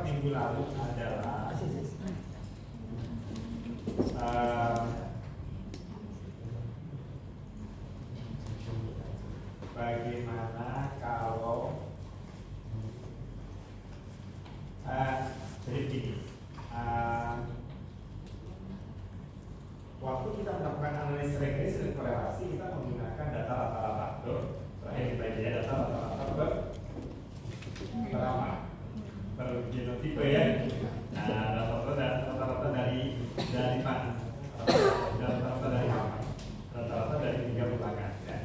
minggu lalu adalah bagaimana kalau jadi begini, waktu kita melakukan analisis regresi dan korelasi, kita menggunakan data rata-rata. Terakhir kita lihat data rata-rata per genotipe ya. Nah, rata-rata dari mana? Rata-rata dari apa? Rata-rata dari 3 ulangan ya.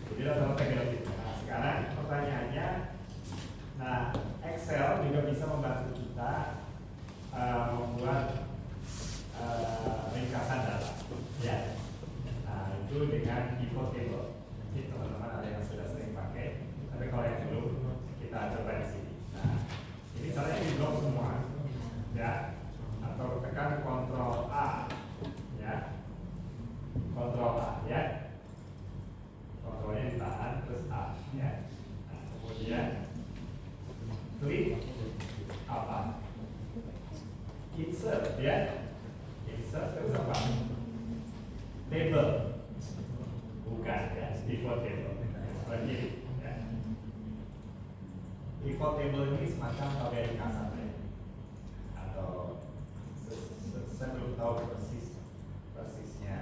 Jadi rata-rata genotipe. Nah, sekarang pertanyaannya, nah Excel juga bisa membantu kita membuat ringkasan data ya. Nah, itu dengan pivot table. Mungkin teman-teman ada yang sudah sering pakai, tapi kalau yang belum, kita coba di sini. Nah, ini caranya di blok semua ya, atau tekan Ctrl A ya, Ctrl A ya, Ctrl-nya ditahan terus A ya. Nah, kemudian klik apa? Insert ya. Insert terus apa? Table. Bukan ya, pivot table. Seperti ini ya. Pivot table ini semacam tabel ringkasan ya. Atau saya belum tahu persisnya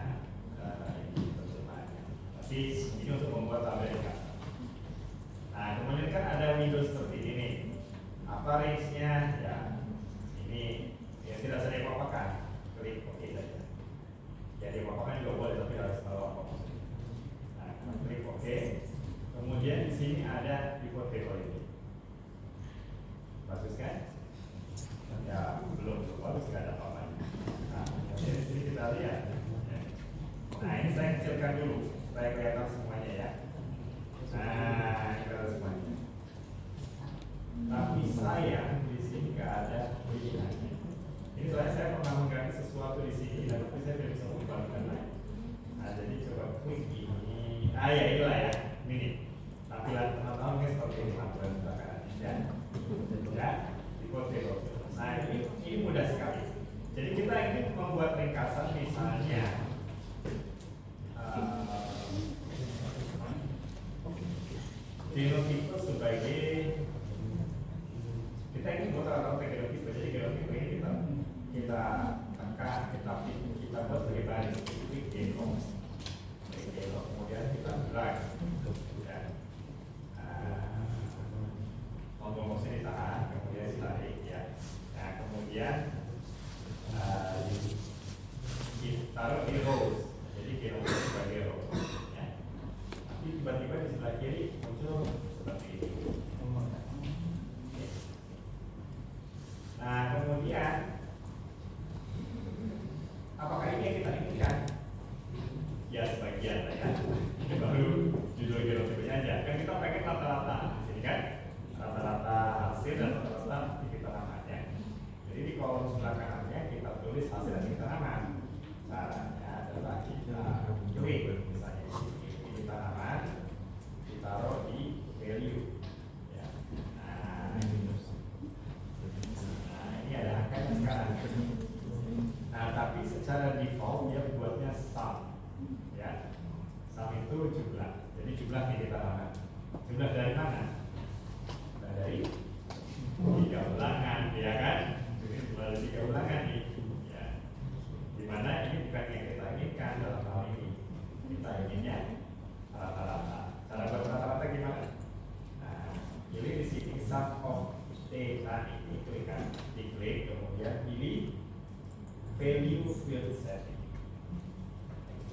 ini terjemahannya. Tapi ini untuk membuat tabel ringkasan. Nah, kemudian kan ada window seperti ini nih. Apa range-nya? Ya, ini ya tidak usah diapa-apakan. Klik OK saja. Ya, diapa-apakan juga boleh, tapi harus tahu apa maksudnya. Nah, klik OK. Kemudian di sini ada pivot table ini. Bagus kan? Ya, belum bagus, nggak ada apa-apanya. Nah, kemudian di sini kita lihat. Nah, ini saya kecilkan dulu supaya kelihatan semuanya ya. Nah, ini kelihatan semuanya. Tapi sayang di sini nggak ada pilihannya. Ini soalnya saya pernah mengganti sesuatu di sini, dan tapi saya tidak bisa mengembalikan lagi. Nah, jadi coba klik ini. Ah ya, itulah ya. Ini tampilan teman-teman kan seperti ini tampilan belakang ya. Ya, di table. Nah, ini mudah sekali. Jadi kita ingin membuat ringkasan misalnya genotipe sebagai, kita ingin buat rata-rata genotipe. Jadi genotipe ini kita tekan, kita buat sebagai baris. Klik genom, kemudian kita drag. Tombol mouse ditahan, kemudian ditarik ya. Nah, kemudian taruh di rows. Jadi genom sebagai row. Ya. Nanti tiba-tiba di sebelah kiri muncul seperti ini. Nah, kemudian apakah ini yang kita inginkan? Ya, sebagian lah ya. Ini baru judul genotipenya aja. Kan kita pengen rata-rata, jadi kan rata-rata hasil dan rata-rata titik tanamannya. Jadi di kolom sebelah kanannya kita tulis hasil dan titik tanaman. Caranya adalah kita klik misalnya di titik tanaman, ditaruh di value. Ya. Nah, ini ada angkanya sekarang. Nah, tapi secara default dia buatnya sum. Ya, sum itu jumlah. Jadi jumlah titik tanaman. Jumlah dari mana? Nah, dari 3 ulangan, ya kan? Jadi jumlah dari 3 ulangan nih. Ya. Dimana ini bukan yang kita inginkan dalam hal ini. Kita inginnya rata-rata. Cara buat rata-rata gimana? Nah, pilih di sini sum of data ini, diklik, kemudian pilih value field setting.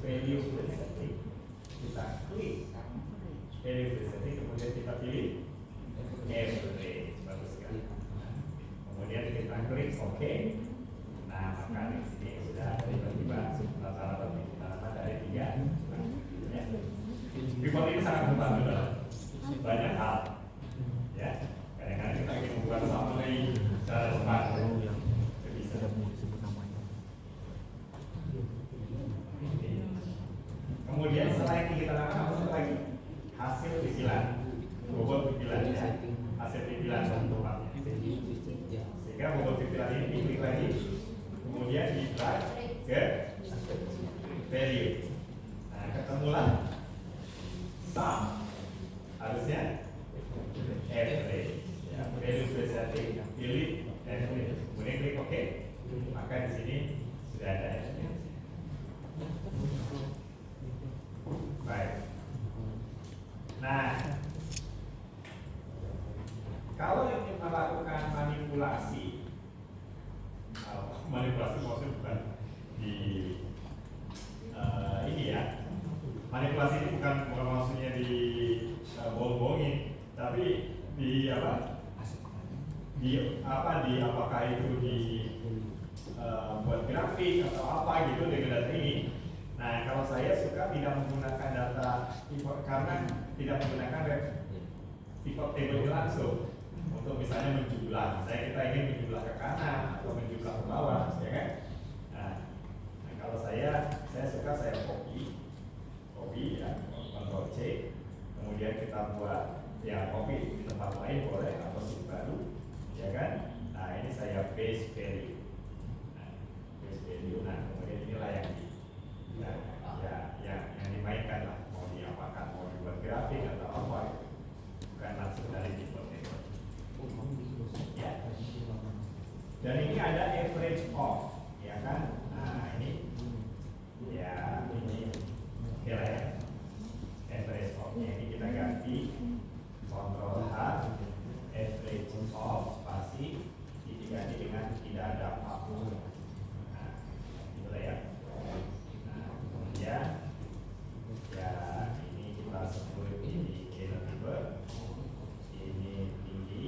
Value field setting, kita klik value field setting, kemudian kita pilih average, bagus sekali. Kemudian kita klik OK. Nah, maka di sini sudah tiba-tiba rata-rata tanaman dari 3. Ya. Pivot ini sangat membantu dalam banyak hal. Ya, kadang-kadang kita ingin membuat summary secara cepat. Bisa. Kemudian setelah ini kita lakukan apa lagi? Hasil pilihan, bobot pilihan ya. Hasil pilihan tempatnya. Sehingga Jadi pilih dan kemudian klik OK. Maka di sini sudah ada F-nya. Baik. Nah, kalau ingin melakukan manipulasi maksudnya bukan di ini ya. Manipulasi ini bukan maksudnya di bohong-bohongin, tapi di apa? Di apakah itu di buat grafik atau apa gitu dengan data ini. Nah, kalau saya suka tidak menggunakan data pivot karena tidak menggunakan pivot table langsung untuk misalnya menjumlah. Kita ingin menjumlah ke kanan atau menjumlah ke bawah, ya kan? Nah kalau saya suka saya copy ya, Ctrl C, kemudian kita buat ya copy di tempat lain boleh atau sheet baru, ya kan? Nah ini saya paste value. Nah kemudian inilah yang yang dimainkan lah, mau diapakan, mau dibuat grafik atau apa, bukan langsung dari pivot table. Ya. Dan ini ada average of, ya kan? Nah ini ya ini kira ya average of ini kita ganti Ctrl H, average of spasi diganti dengan tidak ada apapun. Nah itulah ya. Nah kemudian ya ini kita sebut ini number, ini tinggi.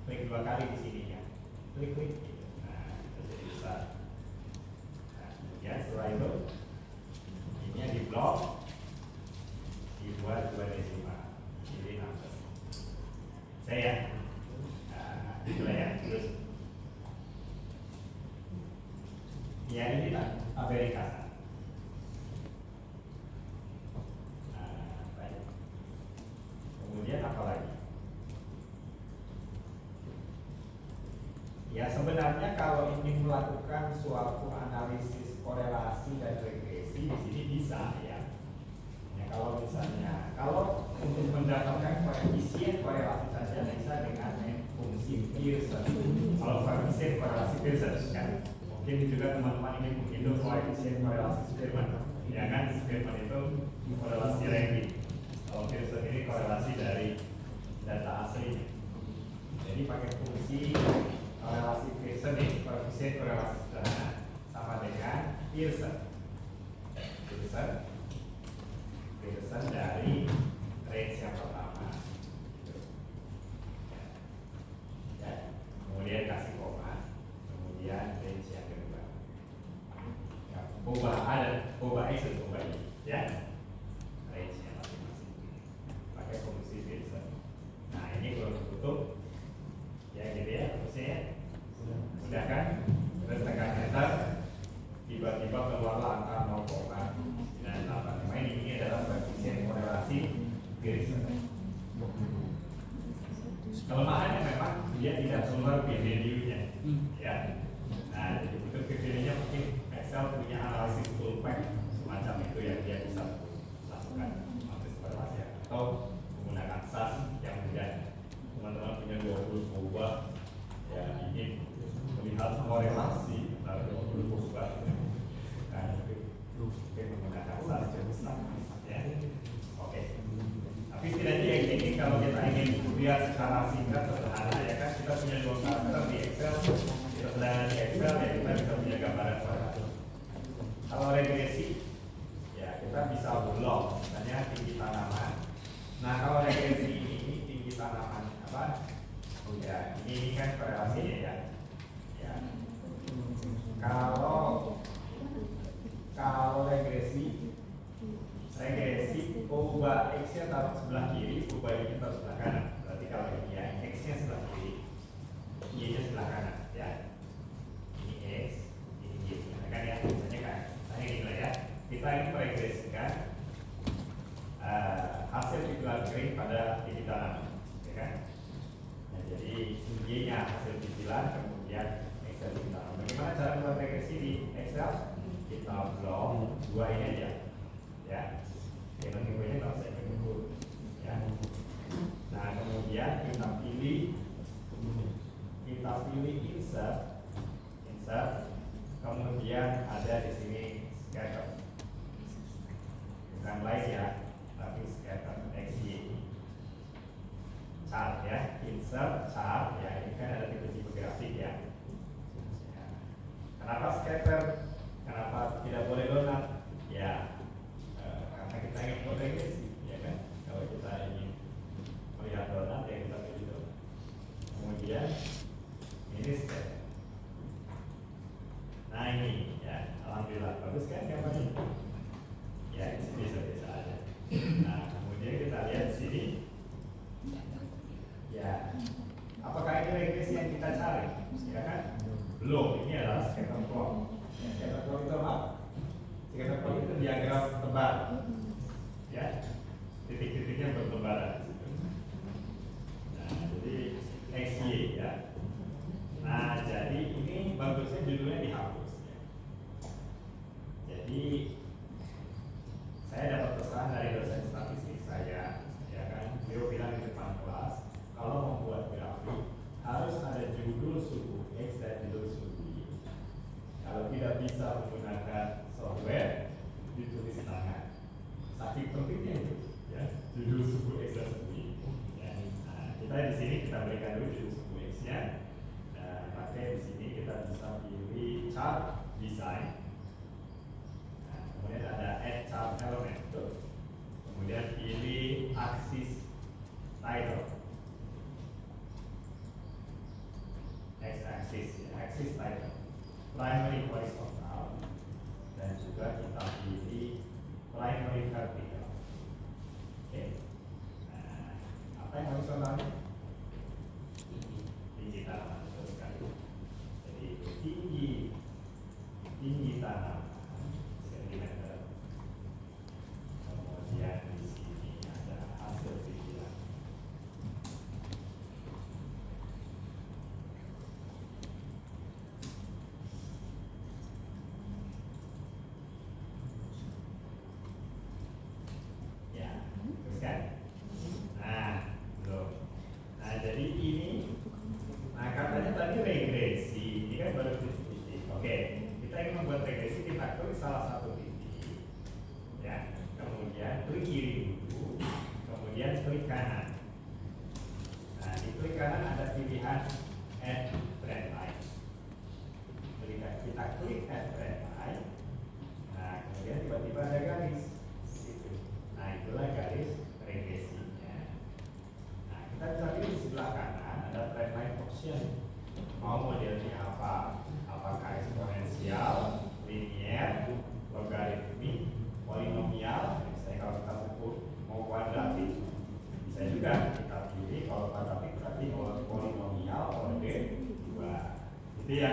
Klik dua kali di sini ya, klik gitu. Nah jadi besar. Nah kemudian setelah itu ini di blok dibuat 2 desimal, pilih number. Saya itulah ya. Terus ya ini lah Amerika. Baik. Kemudian apa lagi? Ya sebenarnya kalau ingin melakukan suatu analisis korelasi dan regresi di sini bisa ya. Kalau misalnya untuk mendapatkan koefisien korelasi saja bisa dengan fungsi Pearson. Kalau koefisien korelasi Pearson kan, mungkin juga teman-teman ingin menghitung koefisien korelasi Spearman. Ya kan Spearman itu korelasi ranking. Kalau Pearson ini korelasi dari data aslinya. Jadi pakai fungsi korelasi Pearson ini, koefisien korelasi sederhana sama dengan Pearson dari range yang pertama ya. Kemudian kasih koma, kemudian range yang kedua ya, ubah X dan ubah Y ya, range yang masing-masing pakai fungsi Pearson. Nah ini kalau tertutup ya gitu ya, terusnya ya sudah kan, terus tekan enter, tiba-tiba keluarlah angka 0,985. Ini adalah koefisien korelasi Pearson. Kelemahannya memang dia tidak keluar p-value-nya ya. Nah jadi untuk p-value-nya mungkin Excel punya analisis full pack semacam itu ya, dia bisa lakukan analisis korelasi atau menggunakan SAS yang mudah. Teman-teman punya 20 ubah ya, ingin melihat korelasi antara 20 ubah. Nah itu menggunakan SAS ya. Oke. Tapi setidaknya ini kalau kita ingin lihat secara singkat sederhana ya kan, kita punya 2 karakter di Excel. Sedangkan di Excel ya kita bisa punya gambaran korelasi. Kalau regresi ya kita bisa blok, misalnya tinggi tanaman. Nah kalau regresi ini tinggi tanaman apa? Ya ini kan korelasinya ya. Ya. Kalau regresi ubah X-nya taruh sebelah kiri, ubah Y-nya taruh sebelah kanan. Berarti kalau ini ya X-nya sebelah kiri, Y-nya sebelah kanan ya. Ini X, ini Y. Nah, kan ya, misalnya kan, saya ini lah ya. Kita ingin meregresikan hasil cicilan kering pada titik tanam, ya kan? Nah, jadi Y-nya hasil cicilan, kemudian Excel cicilan. Bagaimana cara membuat regresi di Excel? Kita blok potong dua ini aja, ya. Yang mengikuti nggak usah ikut, ya. Nah kemudian kita pilih insert, kemudian ada di sini scatter, bukan like ya, tapi scatter XY chart ya, insert chart ya, ini kan ada tipe-tipe grafik ya. Kenapa scatter? Kenapa tidak boleh donat? Ya, karena kita ingin regresi, ya kan? Kalau kita ingin melihat donat, ya kita pilih donat. Kemudian ini scatter. Nah ini, ya, alhamdulillah bagus kan gambarnya? Ya, ini biasa-biasa aja. Nah, kemudian kita lihat di sini. Ya, apakah ini regresi yang kita cari? Ya kan? Belum, ini adalah scatter plot. Scatter plot itu apa? Scatter plot itu diagram tebal, ya, titik-titiknya bertebaran. Nah, jadi XY ya. Nah, jadi ini bagusnya judulnya dihapus. Ya. Jadi saya dapat pesan dari dosen statistik saya, ya kan, dia bilang di depan kelas, kalau membuat grafik harus ada judul suku X dan judul suku Y. Kalau tidak bisa menggunakan software, ditulis tangan. Saking pentingnya itu, ya, judul suku X dan suku Y. Ya. Nah, kita di sini kita berikan dulu judul suku X-nya. Nah, pakai di sini kita bisa pilih chart design. Nah, kemudian ada add chart element, tuh. Kemudian pilih axis title. X-axis, axis title, primary horizontal, dan juga kita pilih primary vertical. Oke. Nah, apa yang horizontalnya? Tinggi tanaman, betul sekali. Jadi tinggi tanaman sentimeter. Kemudian di sini ada hasil pikiran. Salah satu titik, ya. Kemudian klik kiri dulu, kemudian klik kanan. Nah di klik kanan ada pilihan add trend line. Kita klik add trend line. Nah kemudian tiba-tiba ada garis. Nah itulah garis regresinya. Nah kita bisa pilih di sebelah kanan ada trend line option. Mau modelnya apa? Apakah eksponensial, linear, logaritmik, polinomial? Misalnya kalau kita sebut mau kuadratik, bisa juga kita pilih. Kalau kuadratik berarti polinomial order 2, itu ya.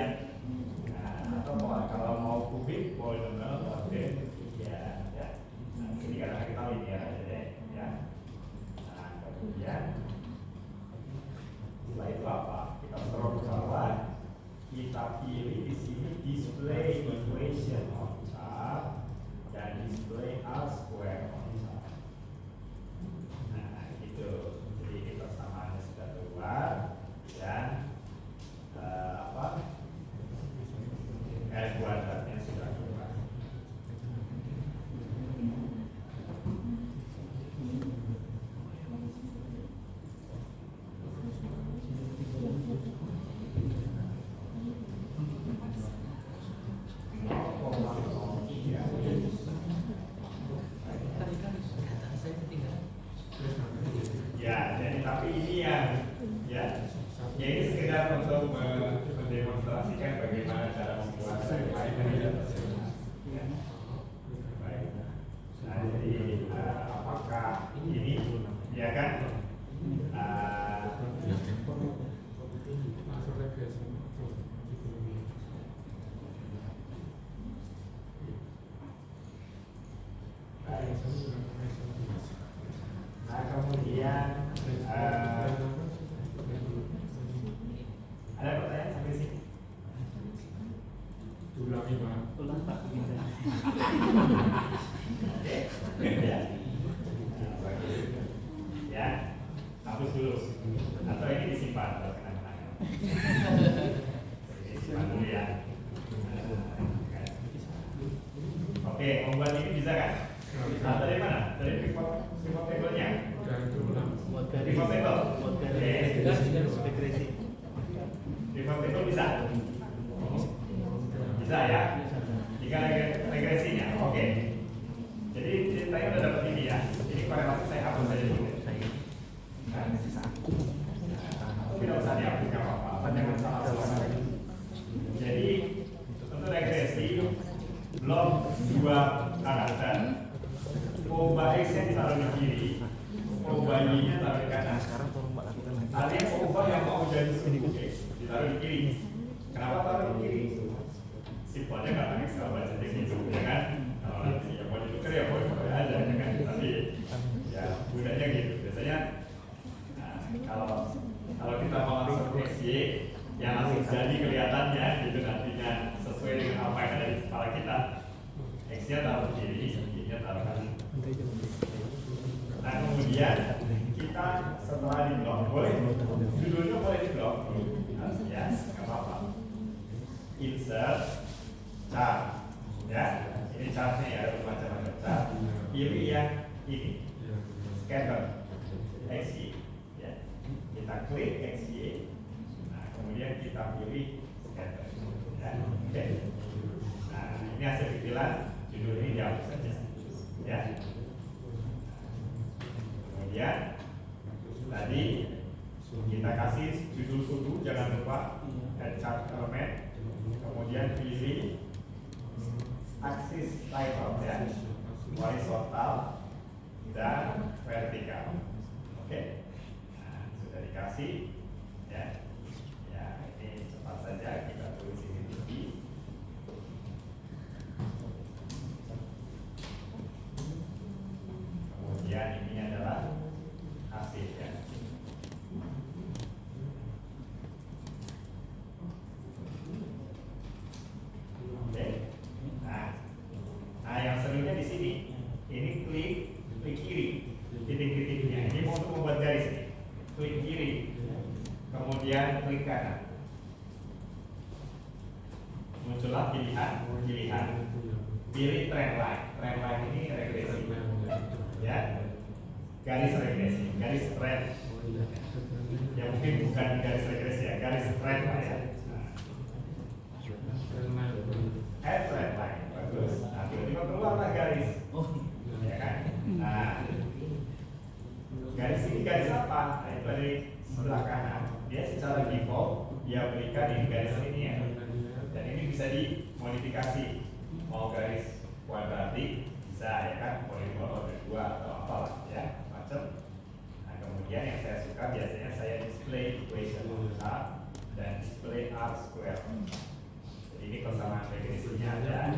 Nah, atau kalau mau kubik polinomial order 3, ya. Ya. Ya, hapus dulu. Atau ini disimpan buat kenang-kenangan. Disimpan dulu ya. Oke, membuat ini bisa kan? Nah, dari mana? Dari pivot table-nya. Pivot table. Oke. Pivot table bisa? Bisa ya? Jika regresinya, oke. Jadi ceritanya udah dapat ini ya. Ini korelasi saya hapus saja dulu. Tidak usah dihapus, nggak apa-apa. Jangan salah. Jadi untuk regresi blok 2 karakter, coba X nya ditaruh di kiri, coba Y nya taruh di kanan. Alias coba yang mau jadi suku X ditaruh di kiri. Kenapa taruh di kiri? Simpelnya karena X kalau baca gitu, ya kan? Kalau nanti yang mau ditukar ya boleh aja, ya kan? Tapi ya budaya gitu. Biasanya kalau kita mau langsung X Y yang langsung jadi kelihatannya gitu nantinya sesuai dengan apa yang ada di kepala kita. X nya taruh kiri, Y nya taruh kanan. Nah kemudian kita setelah di blok boleh judulnya boleh di blok ya nggak apa-apa. Insert chart ya, ini chartnya ya ada macam-macam chart. Pilih yang ini scatter XY ya, kita klik XY. Kemudian kita pilih scatter ya. Oke. Nah ini hasil pilihan, judul ini dihapus saja ya. Kemudian tadi kita kasih judul suku, jangan lupa add chart element. Kemudian pilih axis title ya, horizontal dan vertikal. Oke. Nah, sudah dikasih ya. Ini cepat saja kita tulis ini tinggi. Kemudian ini adalah hasilnya. Oke. Nah yang serunya di sini. Ini klik kiri, titik-titiknya. Ini mau untuk membuat garis nih. Klik kiri. Kemudian klik kanan. Muncullah pilihan. Pilih trend line ini regresi ya, garis regresi, garis trend ya, mungkin bukan garis regresi ya, garis trend lah ya. Add trend line, bagus. Nah tiba-tiba keluarlah garis ya kan. Nah garis ini garis apa? Nah itu dari sebelah kanan. Dia secara default dia berikan ini garis ini ya, dan ini bisa dimodifikasi mau garis kuadratik bisa ya kan, poligonal order 2 atau apalah ya macam. Nah kemudian yang saya suka biasanya saya display equation A dan display R square. Jadi ini persamaan regresinya ada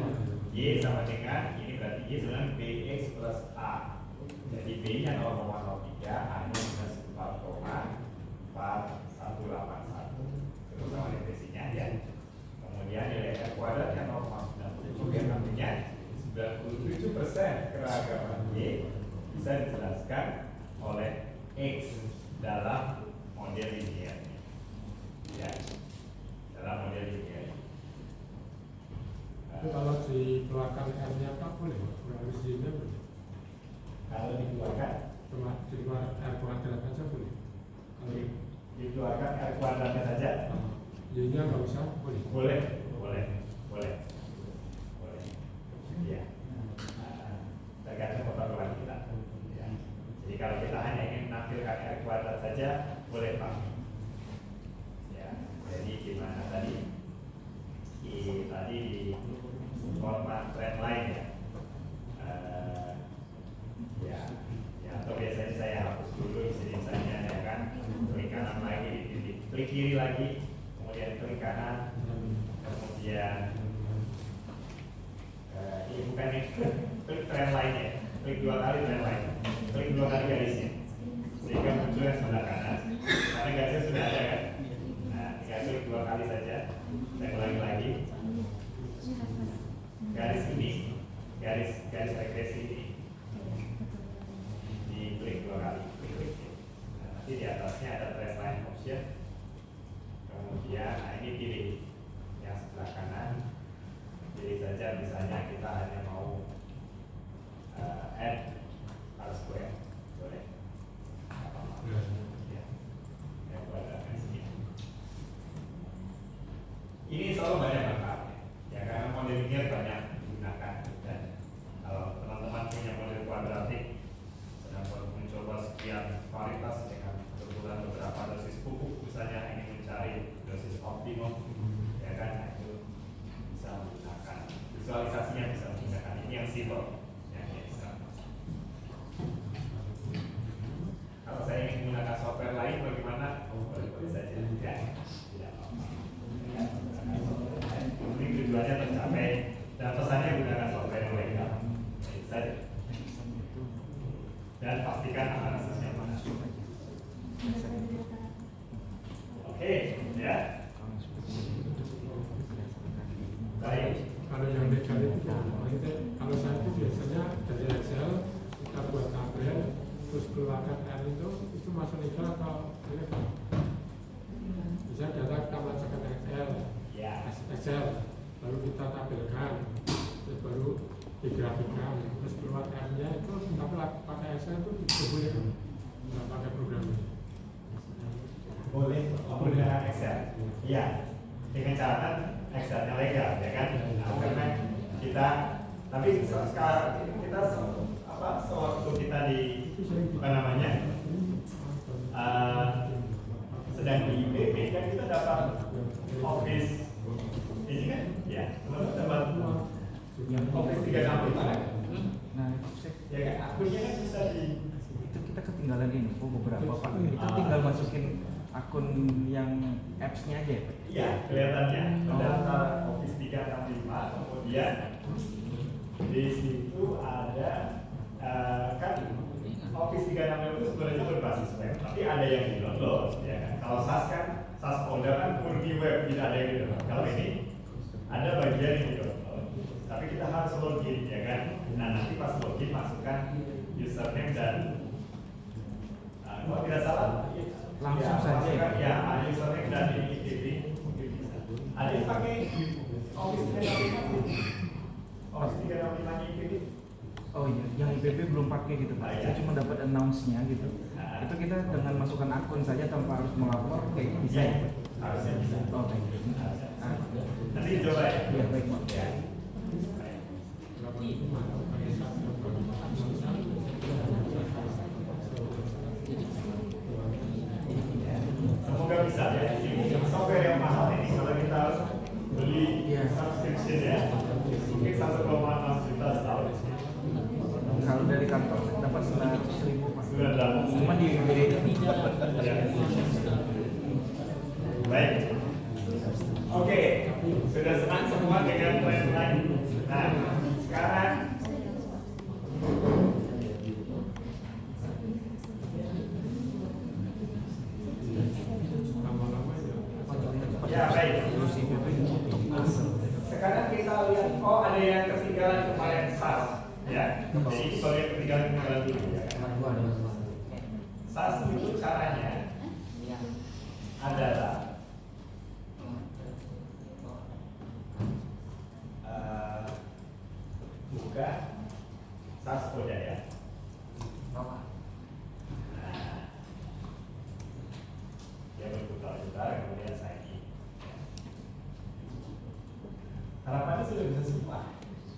Y sama dengan ini berarti Y dengan BX plus A. Jadi B nya 0,03, A nya minus 4,4181 terus sama regresinya ya. Kemudian nilai R kuadratnya 0,97 yang artinya 97% keragaman Y bisa dijelaskan oleh X dalam model linear ya, dalam model linear. Kalau dikeluarkan R-nya apa boleh? Harus Y-nya boleh? Kalau dikeluarkan R kuadrat saja boleh? Kalau dikeluarkan R kuadratnya saja Y-nya nggak usah boleh? Boleh ya. Tergantung keperluan kita ya. Jadi kalau kita hanya ingin menampilkan R kuadrat saja boleh Pak ya. Jadi gimana tadi di format trend line ya. Ya atau biasanya saya hapus dulu di sini misalnya ya kan, klik kanan lagi, klik kiri lagi, kemudian klik kanan, kemudian ini bukan ini, klik trend line ya, klik 2 kali trend line, klik 2 kali garisnya sehingga muncul yang sebelah kanan karena garisnya sudah ada kan. Nah tinggal klik 2 kali saja, saya ulangi lagi garis ini garis regresi ini diklik 2 kali, klik. Nah, nanti di atasnya ada trace line option. Kemudian, nah ini pilih yang sebelah kanan. Pilih saja misalnya kita hanya mau add square, boleh. Ya, buat sini. Ini selalu banyak manfaatnya, ya karena model linear banyak digunakan. Dan kalau teman-teman punya model kuadratik sedang mencoba sekian varietas dengan kebetulan beberapa dosis pupuk, misalnya ingin mencari dosis optimum, ya kan, nah, itu bisa menggunakan visualisasinya, bisa menggunakan ini yang simple, yang biasa. Kalau saya ingin menggunakan software lain, bagaimana? Boleh saja, ya. Tidak apa-apa. Ya, ini tujuannya tercapai dan pesannya gunakan software yang legal. Itu saja. Dan pastikan analisisnya mana. Oke, ya. Baik. Kalau yang legal itu, kalau saya itu biasanya dari Excel kita buat tabel, terus keluarkan R itu masuk legal atau ilegal? Bisa data kita masukkan Excel, Excel, lalu kita tabelkan, terus baru digrafikkan, terus keluar R-nya itu kita pakai Excel itu boleh kan? Nggak pakai program ini? Boleh menggunakan Excel. Iya, dengan catatan Excelnya legal, ya kan? Nah, karena kita, tapi sekarang kita sewaktu kita di sedang di IPB kan kita dapat Office ini kan? Ya, teman-teman dapat Office 365 kan? Nah, Ya kan, akunnya kan bisa di itu kita ketinggalan info beberapa Pak. Kita tinggal masukin akun yang apps-nya aja ya Pak? Iya, kelihatannya mendaftar Office 365, kemudian di situ ada kan Office 365 itu sebenarnya berbasis web, tapi ada yang di download, ya kan? Kalau SAS kan, SAS folder kan murni web, tidak ada yang di download. Kalau ini ada bagian yang di download, tapi kita harus login, ya kan? Nah, nanti pas login masukkan username dan kalau tidak salah Langsung saja ya? Ya, username dan ini mungkin bisa. Ada yang pakai Office 365? Office 365 ini? Oh iya, yang IPB belum pakai gitu Pak. Saya cuma dapat announce-nya gitu. Itu kita dengan masukkan akun saja tanpa harus melapor, kayaknya bisa ya Pak? Harusnya bisa. Oh baik. Nanti coba ya. Iya baik Pak. Ya. Semoga bisa ya. Ini software yang mahal ini kalau kita harus beli subscription ya, mungkin 1,6 juta setahun. Kalau dari kantor dapat 900.000 Pak. Cuma di IPB Ya. Baik. Oke, sudah senang semua dengan trendline. Nah, sekarang ya baik. Sekarang kita lihat, oh ada yang ketinggalan kemarin SAS, ya. Jadi ini baru yang ketinggalan dulu ya. SAS itu caranya adalah buka SAS Kodaya. Nah, dia berputar-putar kemudian sign in. Harapannya sudah bisa semua,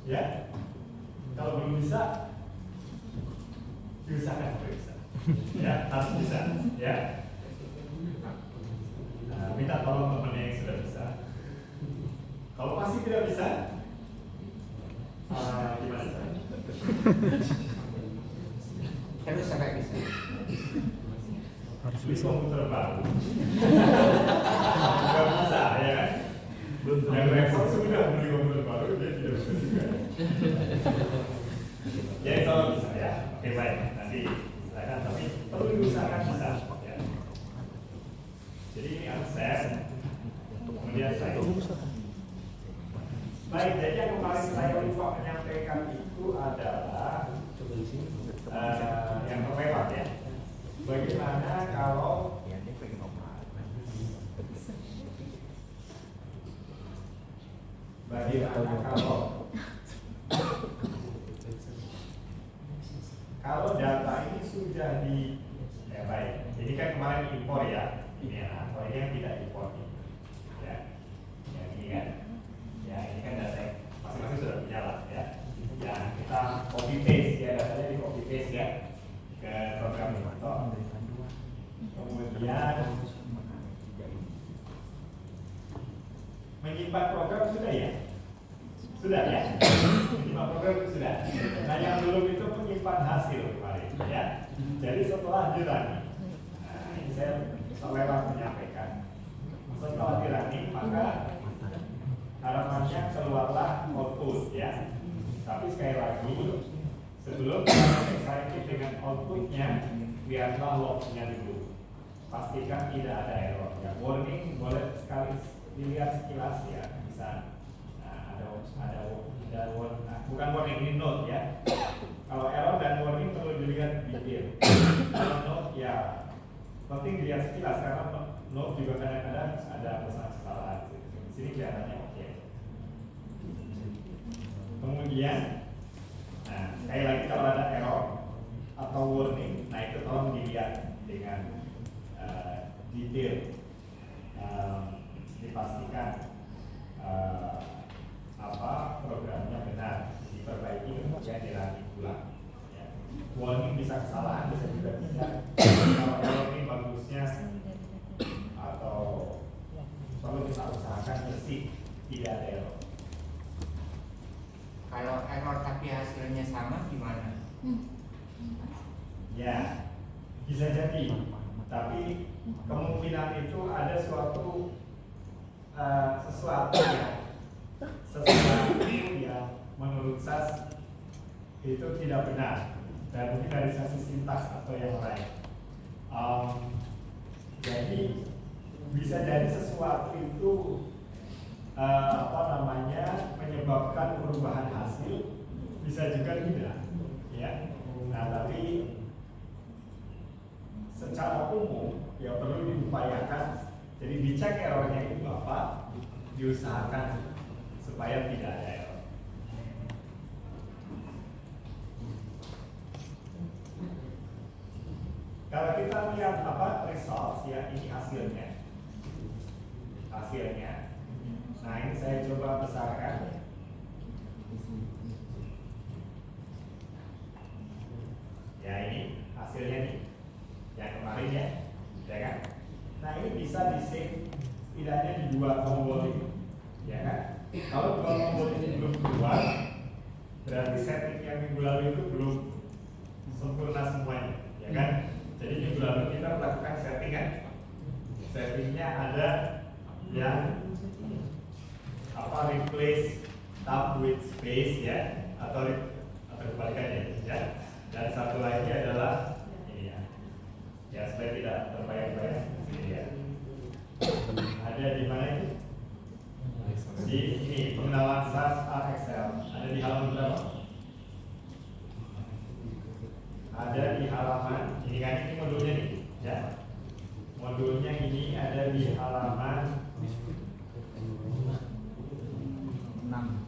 ya. Kalau belum bisa, diusahakan supaya bisa. Ya, harus bisa, ya. Nah, minta tolong temannya yang sudah bisa. Kalau masih tidak bisa, gimana saya? Harus sampai bisa. Harus bisa komputer baru. Gak bisa, ya kan? Yang repot sudah beli komputer baru, dia tidak bisa juga. Ya, itu bisa ya. Oke, baik. Nanti silakan, tapi perlu diusahakan bisa. Ya. Jadi ini akses, kemudian saya. Baik, jadi yang kemarin saya lupa menyampaikan itu bagaimana kalau data ini sudah baik, ini kan kemarin impor ya, ini ya, kalau ini yang tidak impor nih, ya, yang ini kan, ya ini kan data yang masing-masing sudah punya lah, ya, ya kita copy paste ya, datanya di copy paste ya ke program Inventor, kemudian menyimpan program sudah ya. Sudah ya, menyimpan program sudah. Nah yang belum itu menyimpan hasil kemarin ya. Jadi setelah dirunning, nah ini saya lewat menyampaikan. Setelah dirunning maka harapannya keluarlah output ya. Tapi sekali lagi sebelum kita excited dengan outputnya, lihatlah lognya dulu. Pastikan tidak ada error ya. Warning boleh sekali dilihat sekilas ya, bisa. Bukan warning, ini note ya. Kalau error dan warning perlu dilihat detail. Kalau note ya penting dilihat sekilas karena note juga kadang-kadang ada pesan kesalahan. Di sini kelihatannya oke. Kemudian, nah sekali lagi kalau ada error atau warning, nah itu tolong dilihat dengan detail, dipastikan programnya benar, diperbaiki kemudian dirunning ulang ya. Warning bisa kesalahan, bisa juga tidak. Kalau error ini bagusnya atau perlu kita usahakan bersih, tidak ada error. Kalau error tapi hasilnya sama gimana? Ya, bisa jadi. Tapi kemungkinan itu ada sesuatu yang menurut SAS itu tidak benar, dan mungkin dari sisi sintaks atau yang lain. Jadi bisa jadi sesuatu itu menyebabkan perubahan hasil, bisa juga tidak ya. Nah tapi secara umum ya perlu diupayakan, jadi dicek errornya itu apa, diusahakan supaya tidak ada error. Kalau kita lihat results ya, ini hasilnya. Nah ini saya coba besarkan. Ya ini hasilnya nih, yang kemarin ya kan? Nah ini bisa di save setidaknya di 2 tombol ini, ya kan? Kalau 2 tombol ini belum keluar, berarti setting yang minggu lalu itu belum sempurna semuanya, ya kan? Jadi minggu lalu kita melakukan setting kan? Settingnya ada yang replace tab with space ya, atau kebalikannya ya. Dan satu lagi adalah ini ya supaya tidak terbayang-bayang ini ya. Ada di mana itu? Di ini pengenalan SAS Excel. Ada di halaman berapa? Ada di halaman ini kan, ini modulnya nih ya. Modulnya ini ada di halaman 6.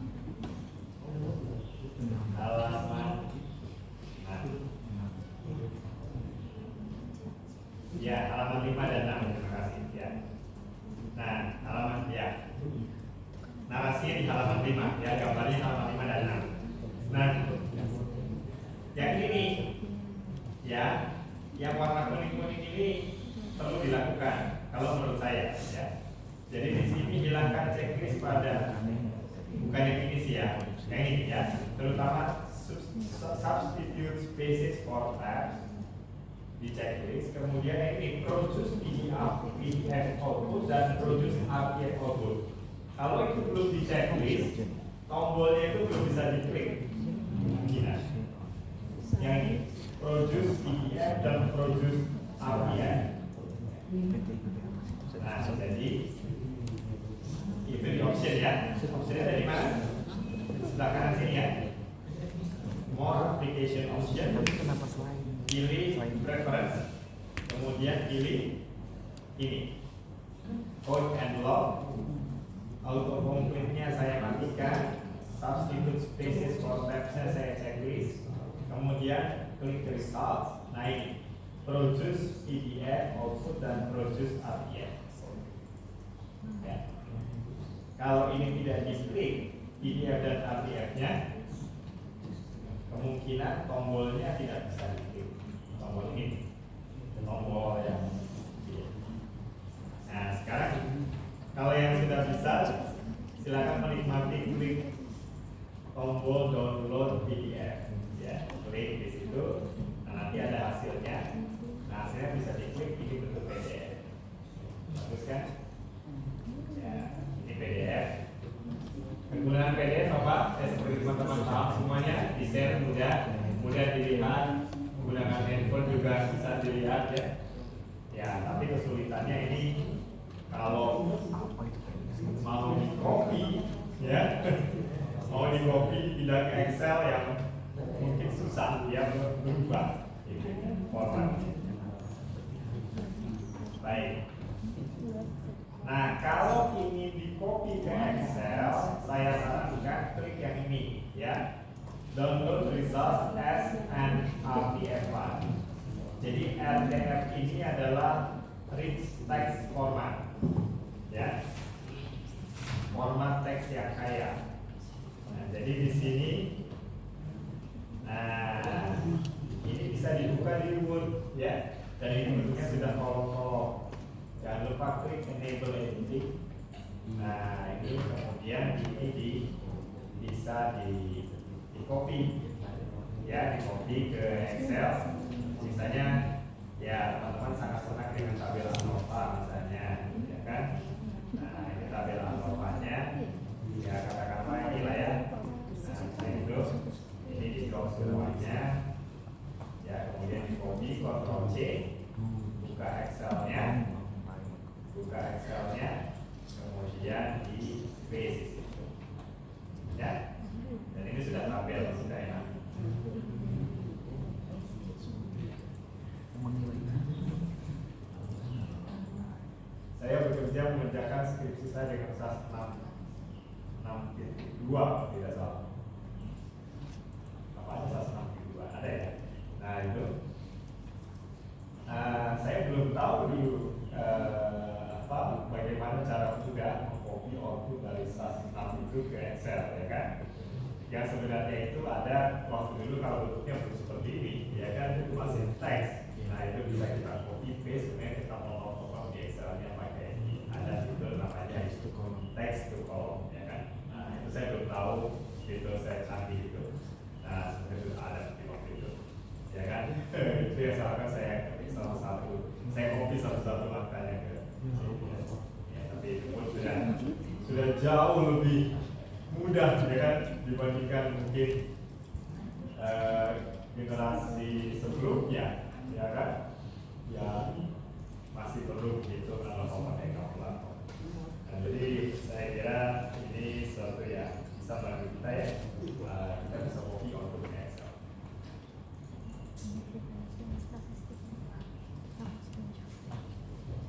Ya, halaman 5 dan 6, terima kasih ya. Nah, halaman ya. Narasinya di halaman 5 ya, gambarnya halaman 5 dan 6. Nah, yang ini ya, yang warna kuning-kuning ini perlu dilakukan kalau menurut saya ya. Jadi di sini hilangkan checklist pada, bukan yang ini sih ya, yang ini ya, terutama substitute spaces for tabs di checklist. Kemudian yang ini produce PDF output dan produce RTF output. Kalau itu belum di checklist, tombolnya itu belum bisa diklik. Gini, yang ini produce PDF dan produce RTF. Nah, jadi itu di option ya. Optionnya dari mana? Sebelah kanan sini ya. More application option. Pilih preference. Kemudian pilih ini. Code and log. autocomplete-nya saya matikan, substitute spaces for tabs-nya saya checklist, kemudian klik result. Nah ini produce PDF output dan produce RTF. Ya. Kalau ini tidak diklik PDF dan RTF-nya, kemungkinan tombolnya tidak bisa diklik. Tombol ini, tombol yang ini. Nah sekarang kalau yang sudah bisa, silakan menikmati klik tombol download PDF. Ya, klik di situ. Nah, nanti ada hasilnya. Nah, hasilnya bisa diklik, ini bentuk PDF. Bagus kan? Ya, ini PDF. Kegunaan PDF apa? Seperti teman-teman tahu semuanya, di share mudah dilihat, menggunakan handphone juga bisa dilihat ya. Ya, tapi kesulitannya ini kalau mau di copy, ya, mau di copy pindah ke Excel yang mungkin susah dia berubah formatnya. Baik. Nah, kalau ingin di copy ke Excel, saya sarankan klik yang ini, ya. Download results as an RTF file. Jadi RTF ini adalah rich text format, ya. Format teks yang kaya. Nah, jadi di sini, nah, ini bisa dibuka di Word, ya. Dan ini bentuknya sudah kolom-kolom. Jangan lupa klik enable editing. Nah, ini kemudian ini bisa di copy, ya, di copy ke Excel. Misalnya, ya teman-teman sangat senang dengan tabel ANOVA misalnya, ya kan? Nah, ini tabel ANOVA-nya, ya katakanlah inilah ya. Nah, saya itu, ini di drop semuanya, ya kemudian di copy, Ctrl C, buka Excel-nya, kemudian di paste, ya. Dan ini sudah tabel, sudah enak. Saya bekerja mengerjakan skripsi saya dengan SAS 6.2 kalau tidak salah. Apa aja SAS 6.2 ada ya? Nah itu, saya belum tahu dulu bagaimana cara mudah mengcopy output dari SAS 6 itu ke Excel, ya kan? Yang sebenarnya itu ada waktu dulu kalau bentuknya belum seperti ini, ya kan, itu masih teks. Nah itu bisa kita copy paste, kemudian kita potong-potong di Excel-nya pakai ada fitur namanya text to column, ya kan. Nah itu saya belum tahu fitur saya canggih itu. Nah sebenarnya sudah ada di waktu itu, ya kan. Itu yang salahkan saya ketik salah satu, saya copy satu-satu makanya ke ya, tapi itu pun sudah jauh lebih mudah, ya kan, dibandingkan mungkin generasi sebelumnya, ya kan, ya masih perlu gitu kalau memakai kalkulator. Nah, jadi saya kira ini suatu yang bisa bantu kita ya, kita bisa copy untuk Excel.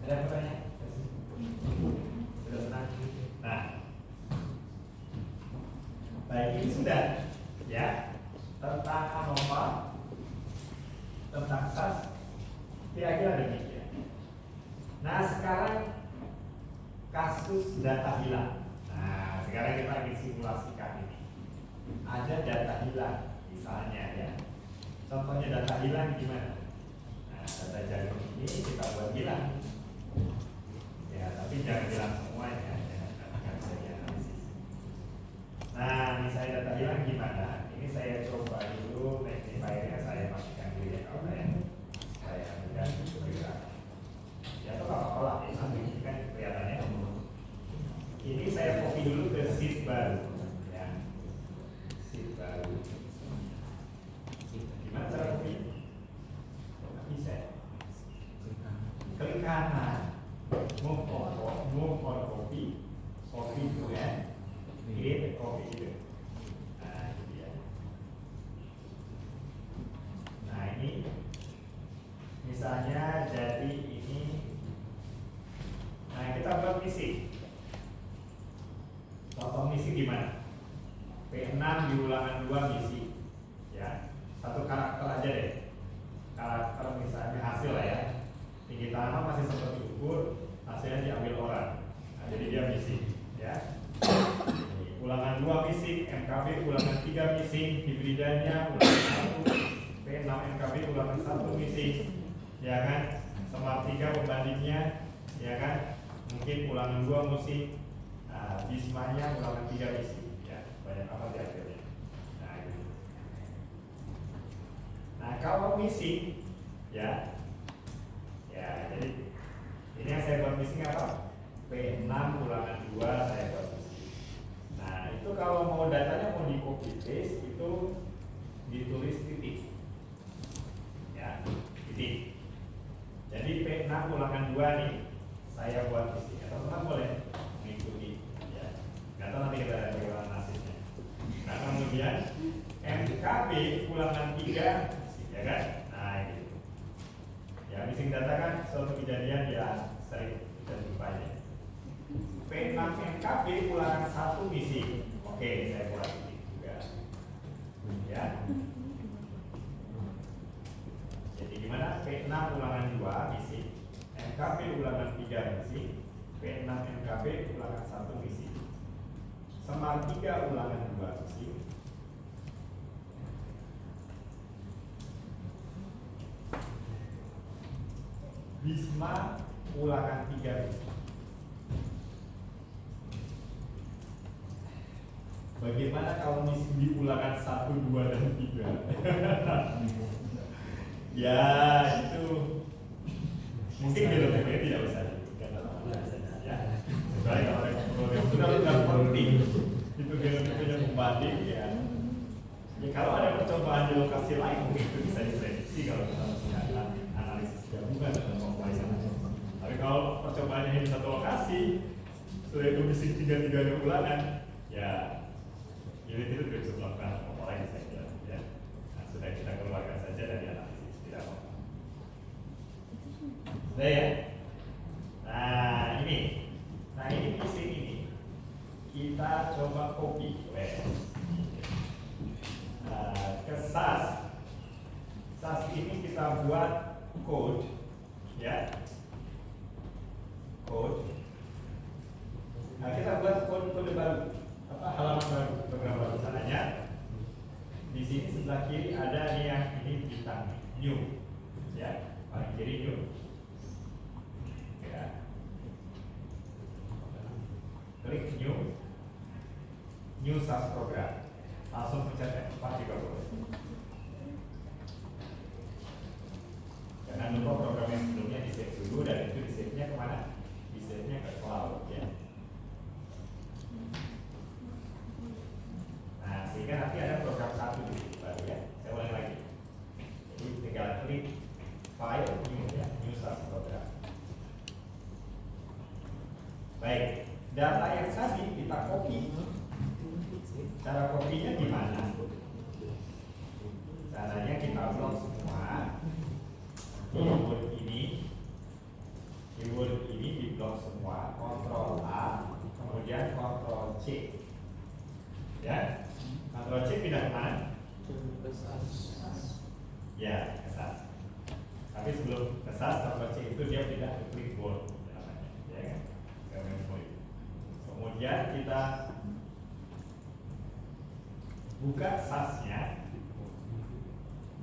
Ada pertanyaan? Sudah senang? Nah, baik, ini sudah ya tentang ANOVA, tentang SAS, kira-kira demikian. Nah sekarang kasus data hilang. Nah sekarang kita ingin simulasikan ini. Ada data hilang, misalnya ya. Contohnya data hilang gimana? Nah data jarum ini kita buat hilang. Ya tapi jangan hilang semuanya, jangan saya analisis. Nah, misalnya data hilang gimana? Ini saya coba dulu magnifier-nya saya matikan dulu ya kalau saya ambilkan bergerak. Ya atau kalau ya nanti kan kelihatannya. Ini saya copy dulu ke sheet baru, ya. Sheet baru. Gimana cara copy? Bisa. Klik kanan, move on copy. satu karakter aja deh. Karakter misalnya hasil lah ya. Tinggi tanaman masih sempat diukur, hasilnya diambil orang. Nah, jadi dia missing, ya. Ulangan 2 missing, MKB ulangan 3 missing, hibridanya ulangan 1, P6 MKB ulangan 1 missing, ya kan? Semar 3 pembandingnya, ya kan? Mungkin ulangan 2 missing, Bismanya ulangan 3 missing, ya. Banyak apa di akhirnya. Nah, gitu. Nah, kalau missing, ya, jadi ini yang saya buat missing apa? P6 ulangan 2 saya buat missing. Nah, itu kalau mau datanya mau di copy paste itu ditulis titik, ya, titik. Jadi P6 ulangan 2 nih saya buat missing. Teman-teman boleh mengikuti, ya. Nggak tahu nanti kita lihat bagaimana nasibnya. Nah, kemudian MKB ulangan 3, ya kan? Nah, ini. Ya, missing data kan suatu kejadian yang sering kita jumpanya. P6 MKB ulangan 1 missing. Oke, saya buat titik juga. Ya. Jadi gimana? P6 ulangan 2 missing. MKB ulangan 3 missing. P6 MKB ulangan 1 missing. Semar 3 ulangan 2 missing. Bisma ulangan 3 missing. Bagaimana kalau missing di ulangan 1, 2, dan 3? Ya, itu mungkin geometri tidak bisa ya. Kecuali kalau sudah penting itu geometrinya pembanding ya. Ya kalau ada percobaan di lokasi lain mungkin itu bisa diprediksi kalau kita menggunakan analisis gabungan dan comparison. Tapi kalau percobaannya di satu lokasi sudah itu missing 3-3 ulangan, ya unit itu tidak bisa melakukan apa lain saya kira, ya. Nah, sudah kita keluarkan saja dari analisis, tidak apa-apa. Sudah ya. Nah ini missing ini kita coba copy ke SAS. SAS ini kita buat code, ya. Code. Nah, kita buat kode baru. Halaman baru, program baru. Caranya di sini sebelah kiri ada nih yang ini bintang new, ya, paling kiri new, ya. Klik new SAS program, langsung pencet F4 juga boleh. Jangan lupa program yang sebelumnya di save dulu dan itu di save-nya kemana? Di save-nya ke cloud, ya. Nah, sehingga nanti ada program 1 di sini baru, ya. Saya ulang lagi. Jadi tinggal klik file new, ya, new SAS program. Baik, data yang tadi kita copy. Cara copy-nya gimana? Caranya kita blok semua. Keyword ini di blok semua. Ctrl A, kemudian Ctrl C. Ya. Ctrl C pindah kemana? Ke SAS. Ya, ke SAS. Tapi sebelum ke SAS, Ctrl C itu dia pindah ke clipboard, ya kan? Kemudian kita buka SAS-nya.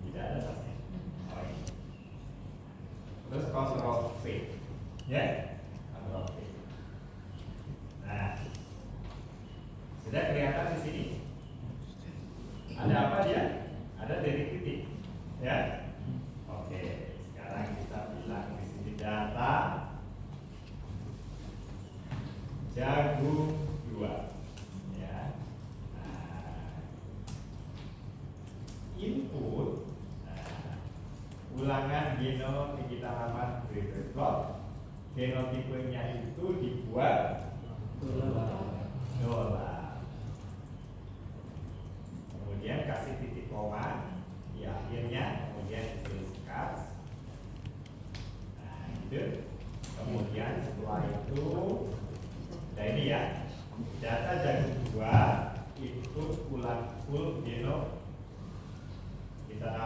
Tidak ada SAS-nya. Oh, ini. Terus Ctrl V, ya, Ctrl V. Nah, sudah kelihatan di sini. Ada apa dia? Ada titik-titik, ya. Oke, sekarang kita bilang di sini data jagung 2, ya. Nah, input, ulangan genom tinggi tanaman graded plot. Genotipenya itu dibuat $. Kemudian kasih titik koma di akhirnya, kemudian tulis cut. Nah, gitu. Kemudian setelah itu, nah ini ya, data jagung 2 ikut ulang full genom di tanaman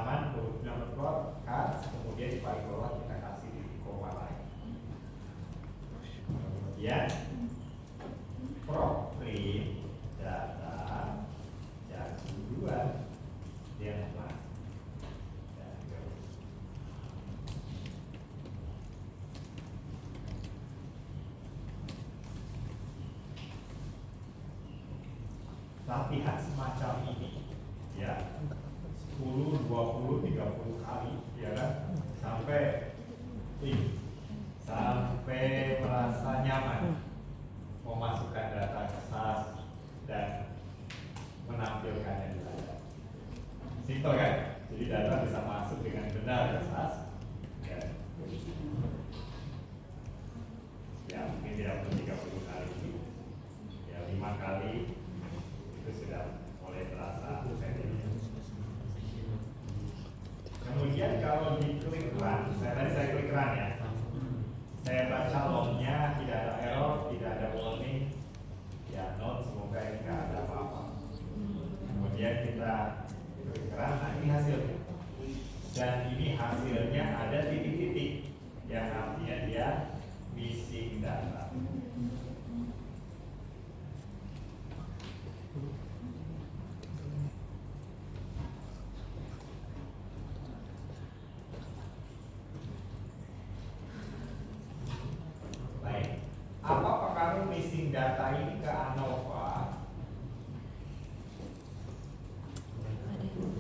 latihan semacam ini, ya, 10, 20, 30 kali, ya kan, sampai merasa nyaman memasukkan data ke SAS dan menampilkannya di layar. Simpel kan? Jadi data bisa masuk dengan benar ke SAS. Ya, mungkin tidak perlu 30 kali, ya 5 kali itu sudah mulai terasa efektifnya. Kemudian kalau diklik run, tadi saya klik run ya, saya baca lognya, tidak ada error, tidak ada warning, ya note, semoga ini nggak ada apa-apa. Kemudian kita klik run, nah ini hasilnya, dan ini hasilnya ada titik-titik, yang artinya dia missing data. Baik, apa pengaruh missing data ini ke ANOVA?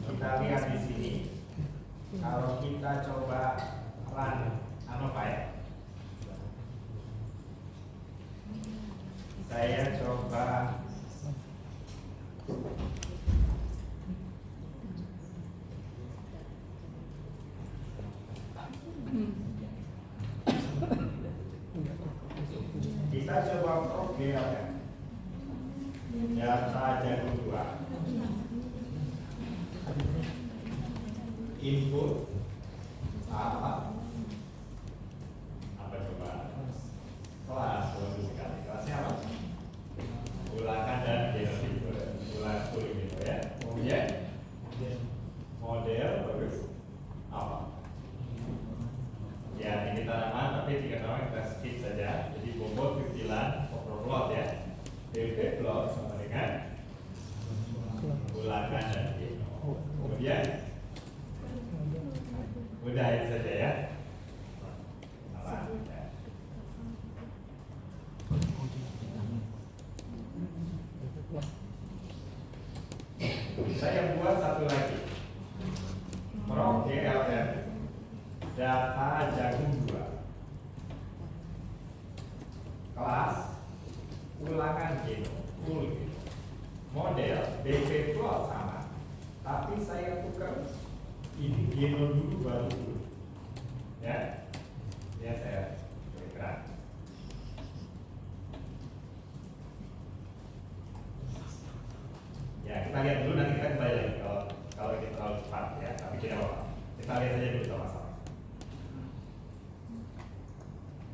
Kita lihat di sini. Kalau kita coba run ANOVA ya, saya coba kita coba profil ya, data jagung 2 input apa coba kelas, bagus sekali. Kelasnya apa? Ulangan dan geometri, ulangan kulit gitu ya. Kemudian model, bagus. Apa? Ya ini tanaman, tapi jika tanaman kita skip saja. Jadi bobot kecilan overplot ya. DP plot sama dengan ulangan dan geometri. Kemudian udah itu saja ya. Saya buat satu lagi, Pro GLM data jagung 2 kelas ulangan genom full model BP plot sama, tapi saya tukar ini genom dulu baru full ya. Ya saya bergerak. Ya kita lihat dulu, nanti kita kembali lagi kalau ini terlalu cepat ya, tapi tidak apa-apa. Kita lihat saja dulu sama-sama.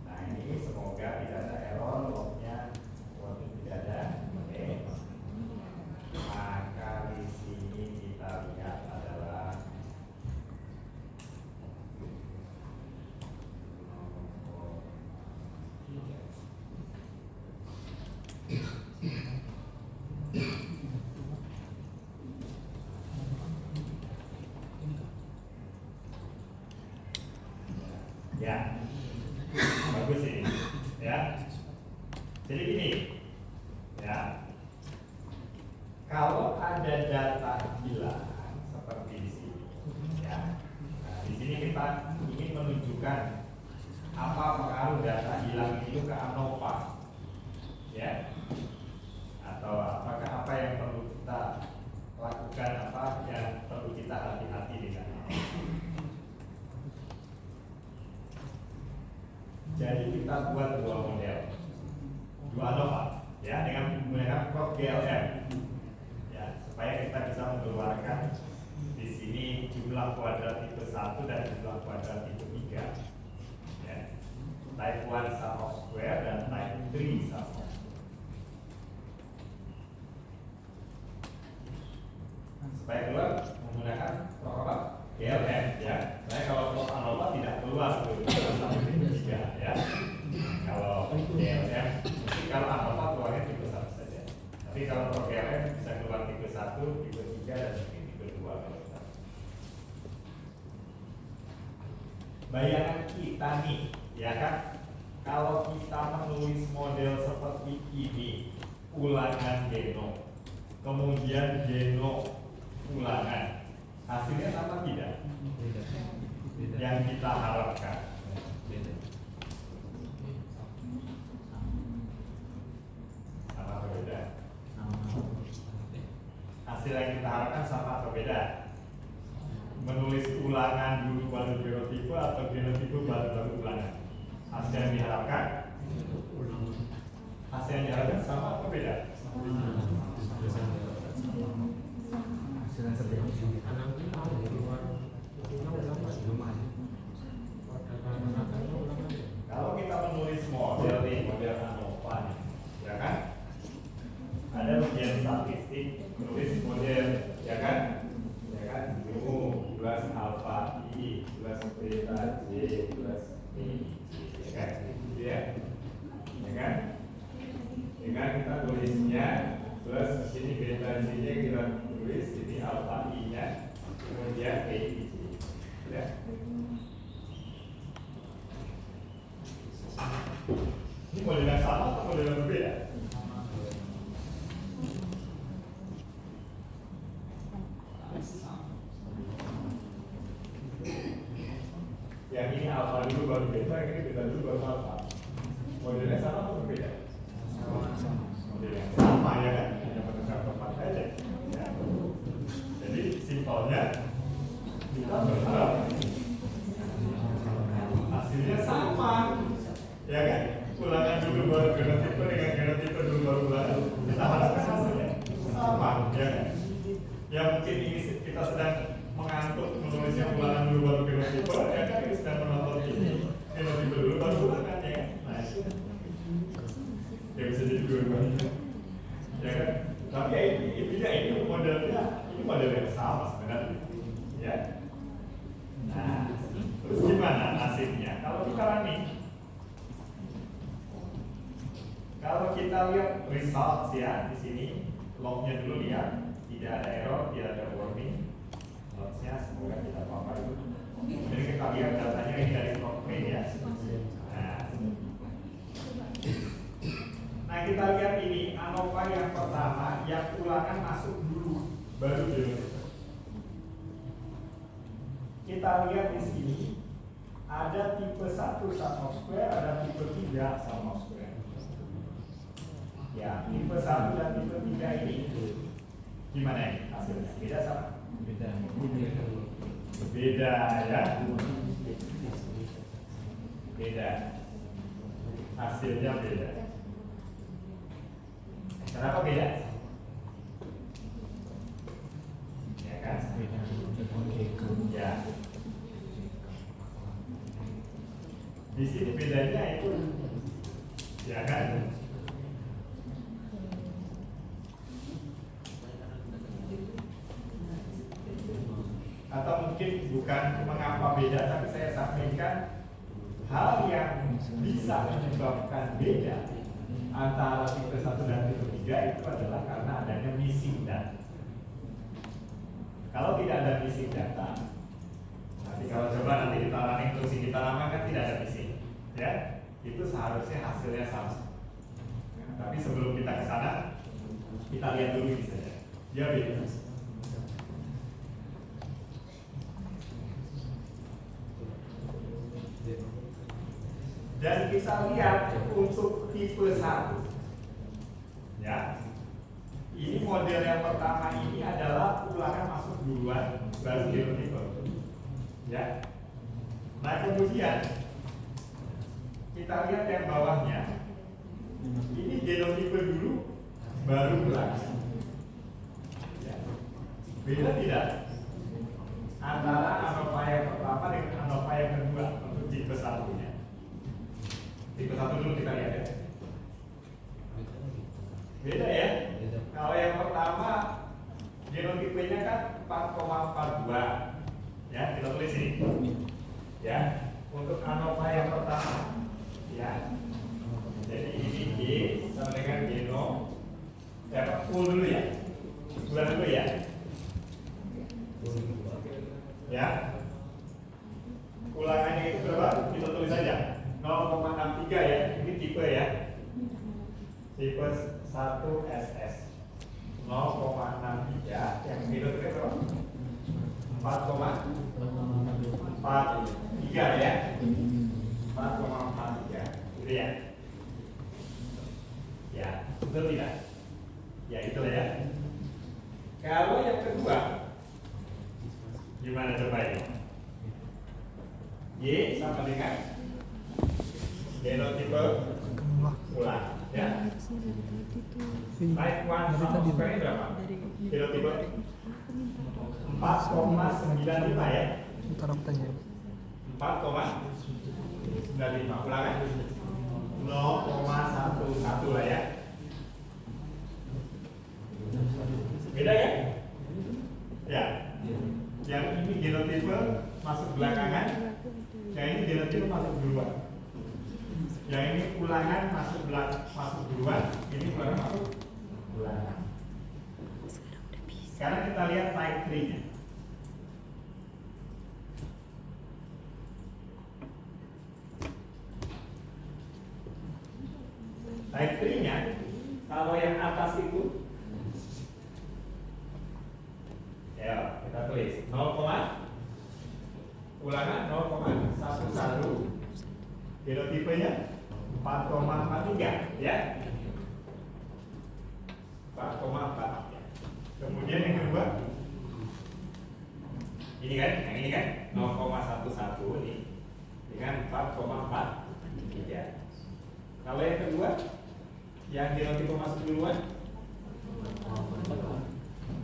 Nah ini semoga tidak ada error, lognya waktu tidak ada. Oke. Maka di sini kita lihat adalah ya, bagus ini, ya. Jadi gini, ya. Kalau ada data hilang seperti di sini, ya. Nah, di sini kita ingin menunjukkan apa pengaruh data hilang itu ke ANOVA, ya. Atau apakah apa yang perlu kita lakukan, apa yang perlu kita hati-hati dengan. Jadi kita buat dua model, dua ANOVA, ya, dengan menggunakan prop GLM, ya, supaya kita bisa mengeluarkan di sini jumlah kuadrat tipe 1 dan jumlah kuadrat tipe 3, ya, type 1 sum of square dan type 3 sum of square. Supaya keluar menggunakan prop apa? GLM, ya. Saya kalau prop ANOVA tidak keluar tuh sampai tipe 3, ya. Kalau GLM, mungkin kalau ANOVA keluarnya tipe 1 saja. Tapi kalau prop GLM bisa keluar tipe 1, tipe 3 dan mungkin tipe 2 kalau kita. Bayangan kita nih, ya kan? Kalau kita menulis model seperti ini, ulangan genom, kemudian genom ulangan, hasilnya sama tidak? Yang kita harapkan. Sama atau beda? Hasil yang kita harapkan sama atau beda? Menulis ulangan dulu baru genotipe atau genotipe baru ulangan? Hasil yang diharapkan? Hasil yang diharapkan sama atau beda? Hasil yang terjadi. Nanti mau keluar ulang Kalau kita menulis model nih, model ANOVA nih, ya kan? Ada bagian statistik, menulis model, ya kan? Ya kan? U plus alpha I plus beta J plus I, ya kan? Ya, ya kan? Ya kan? Kita tulisnya plus di sini beta J nya kita tulis ini alpha I nya, kemudian I J, ya. Ini model yang sama atau model yang berbeda? Yang ini alpha dulu baru beta, yang ini beta dulu baru alpha. Modelnya sama atau berbeda? Model yang sama ya kan? Hanya menukar tempat aja. Ya. Jadi simpelnya kita berharap hasilnya sama, ya kan? Ulangan dulu baru genotipe dengan genotipe dulu baru ulangan. Kita harapkan hasilnya sama, ya kan? Ya mungkin ini kita sedang mengantuk menulisnya ulangan dulu baru genotipe, ya kan? Kita sedang menonton ini genotipe dulu baru ulangan, ya kan? Nah itu ya bisa jadi dua-duanya, ya kan? Tapi ya intinya ini model yang sama sebenarnya, ya. Nah, terus gimana nasibnya? Kalau kita lihat results ya di sini, lognya dulu lihat, tidak ada error, tidak ada warning, logsnya semoga tidak apa-apa itu. Jadi kita lihat datanya ini dari Cochrane ya. Nah kita lihat ini ANOVA yang pertama yang ulangan masuk dulu baru genotipe. Kita lihat di sini ada tipe 1 sum of square, ada tipe 3 sum of square. Ya, tipe 1 dan tipe 3 ini gimana ini hasilnya? Beda sama? Beda. Beda ya. Beda. Hasilnya beda. Kenapa beda? Ya kan? Ya. Di sini bedanya itu, ya kan? Atau mungkin bukan mengapa beda, tapi saya sampaikan hal yang bisa menyebabkan beda antara tipe 1 dan tipe 3 itu adalah karena adanya missing data. Kalau tidak ada missing data, nanti kalau coba nanti kita running terus kita lama kan tidak ada missing, ya itu seharusnya hasilnya sama. Tapi sebelum kita ke sana, kita lihat dulu ini saja. Dia beda. Dan kita lihat untuk tipe 1, ya, ini model yang pertama ini adalah ulangan masuk duluan baru genotipe, ya. Nah kemudian kita lihat yang bawahnya, ini genotipe dulu baru ulangan, ya. Beda tidak antara ANOVA yang pertama dengan ANOVA yang kedua untuk tipe 1-nya? Tipe 1 dulu kita lihat ya. Beda ya. Kalau yang pertama genotipenya kan 4,42. Ya, kita tulis ini. Ya, untuk ANOVA yang pertama. Ya. Jadi ini G sama dengan genom. Ya, full dulu ya. Bulan dulu ya. Ya. Ulangannya itu berapa? Kita tulis saja. 0,63 ya, ini tipe ya, tipe 1 SS 0,63 43 ya. 4,43 gitu ya. Ya, betul tidak? Ya itulah ya. Kalau yang kedua, gimana coba ini? Y sama dengan genotipe ulang, ya. Type 1 sum of square ini berapa? Genotipe 4,95 ya. 4,95 ulangan 0,11 lah ya. Beda ya? Ya. Yang ini genotipe masuk belakangan, yang ini genotipe masuk duluan. Yang ini ulangan masuk duluan, ini ulangan masuk belakangan. Sekarang kita lihat type 3-nya. Type 3-nya, kalau yang atas itu, ya kita tulis 0, ulangan 0,11, genotipenya 4,43 ya, 4,43. Kemudian yang kedua, ini kan, yang ini kan 0,11 ini dengan 4,43. Kalau yang kedua, yang genotipe masuk duluan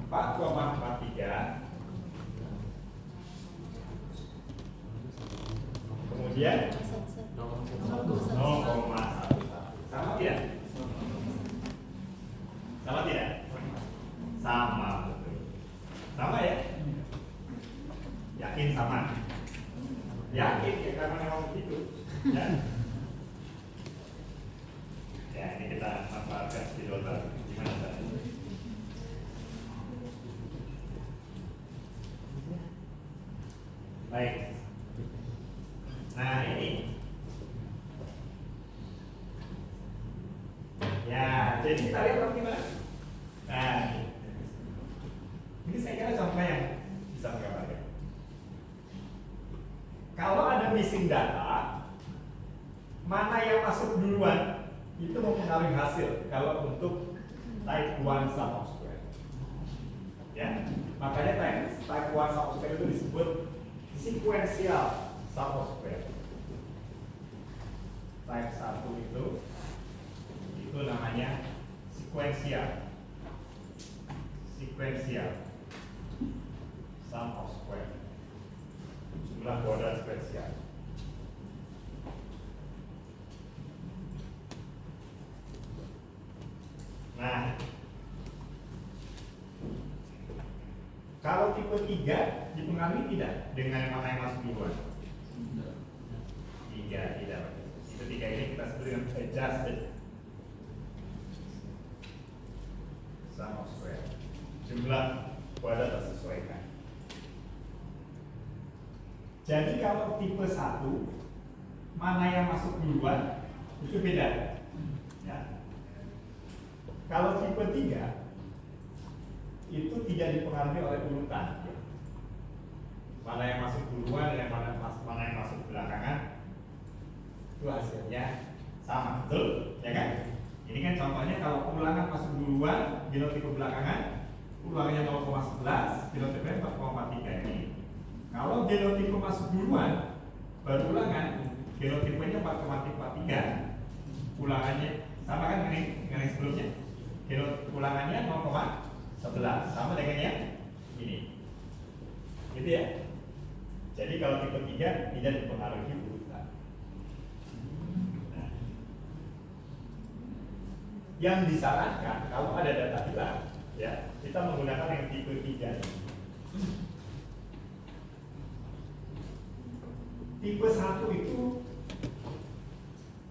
4,43. Kemudian 0,11. Sama tidak? Sama tidak? Sama, betul. Sama ya? Yakin sama? Yakin ya, karena memang begitu. Ya. Ya, ini kita manfaatkan speedometer. Gimana caranya? Baik. Nah, ini. Ya, jadi kita lihat gimana? Nah, ini saya kira contoh yang bisa menggambarkan. Kalau ada missing data, mana yang masuk duluan itu mempengaruhi hasil kalau untuk type 1 sum of square. Ya, makanya type 1 sum of square itu disebut sequential sum of square. Type 1 itu namanya sequential sum of square, jumlah kuadrat sequential. Nah, kalau tipe 3 dipengaruhi tidak dengan mana yang masuk duluan? Tidak. Tipe 3 ini kita sebut dengan adjusted sum of square, jumlah kuadrat tersesuaikan. Jadi kalau tipe 1, mana yang masuk duluan itu beda. Ya. Kalau tipe 3 itu tidak dipengaruhi oleh urutan, ya. Mana yang masuk duluan dan mana yang masuk belakangan, itu hasilnya sama, betul? Ya kan? Ini kan contohnya kalau ulangan masuk duluan, genotipe belakangan, ulangannya 0,11, genotipe 4,43 ini. Kalau genotipe masuk duluan, baru ulangan, genotipenya 4,43, ulangannya sama kan dengan yang sebelumnya. Ulangannya 0,11 sama dengan yang ini, gitu ya. Jadi kalau tipe 3 tidak dipengaruhi urutan. Nah, yang disarankan kalau ada data hilang, ya kita menggunakan yang tipe 3 ini. Tipe 1 itu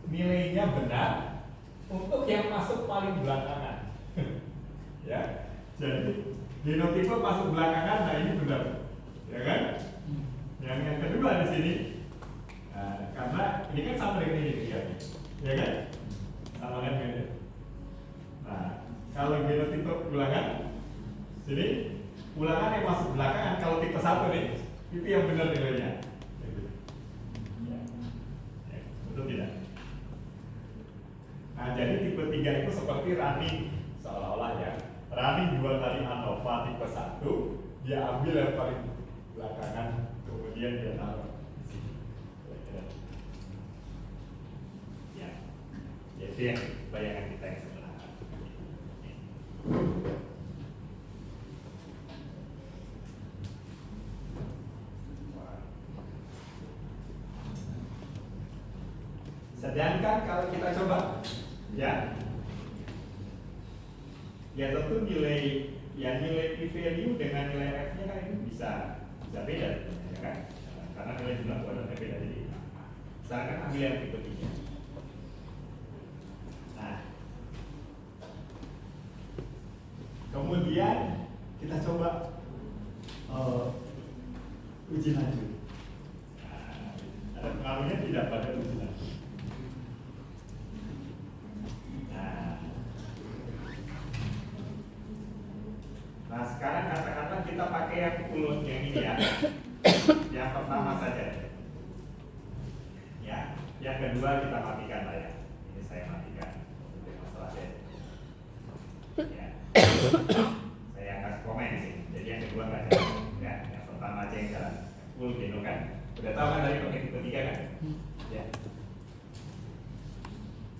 nilainya benar untuk yang masuk paling belakangan. Ya, jadi genotipe masuk belakangan, nah ini benar, ya kan? Yang kedua di sini, nah, karena ini kan sama dengan ini, ya kan? Sama kan ini. Nah, kalau genotipe ulangan, sini ulangan yang masuk belakangan, kalau tipe 1 nih, itu yang benar nilainya, ya seperti running seolah-olah ya. Running 2 kali ANOVA tipe 1, dia ambil yang paling belakangan, kemudian dia taruh di sini. Ya, itu yang bayangan kita yang sederhana. Sedangkan kalau kita coba, ya tentu nilai p-value dengan nilai f-nya kan itu bisa beda, ya kan? Karena nilai jumlah kuadratnya beda. Jadi, misalkan ambil yang tipe 3. Nah, kemudian kita coba uji lanjut. Nah, ada pengaruhnya tidak pada uji lanjut? Nah, sekarang katakanlah kita pakai yang ulun yang ini ya. Yang pertama saja. Ya, yang kedua kita matikan lah ya. Ini saya matikan untuk masalah ya. Saya kasih komen sih. Jadi yang kedua nggak jalan. Ya, yang pertama aja yang jalan. Full geno kan. Udah tahu kan dari pakai tipe 3 kan? Ya.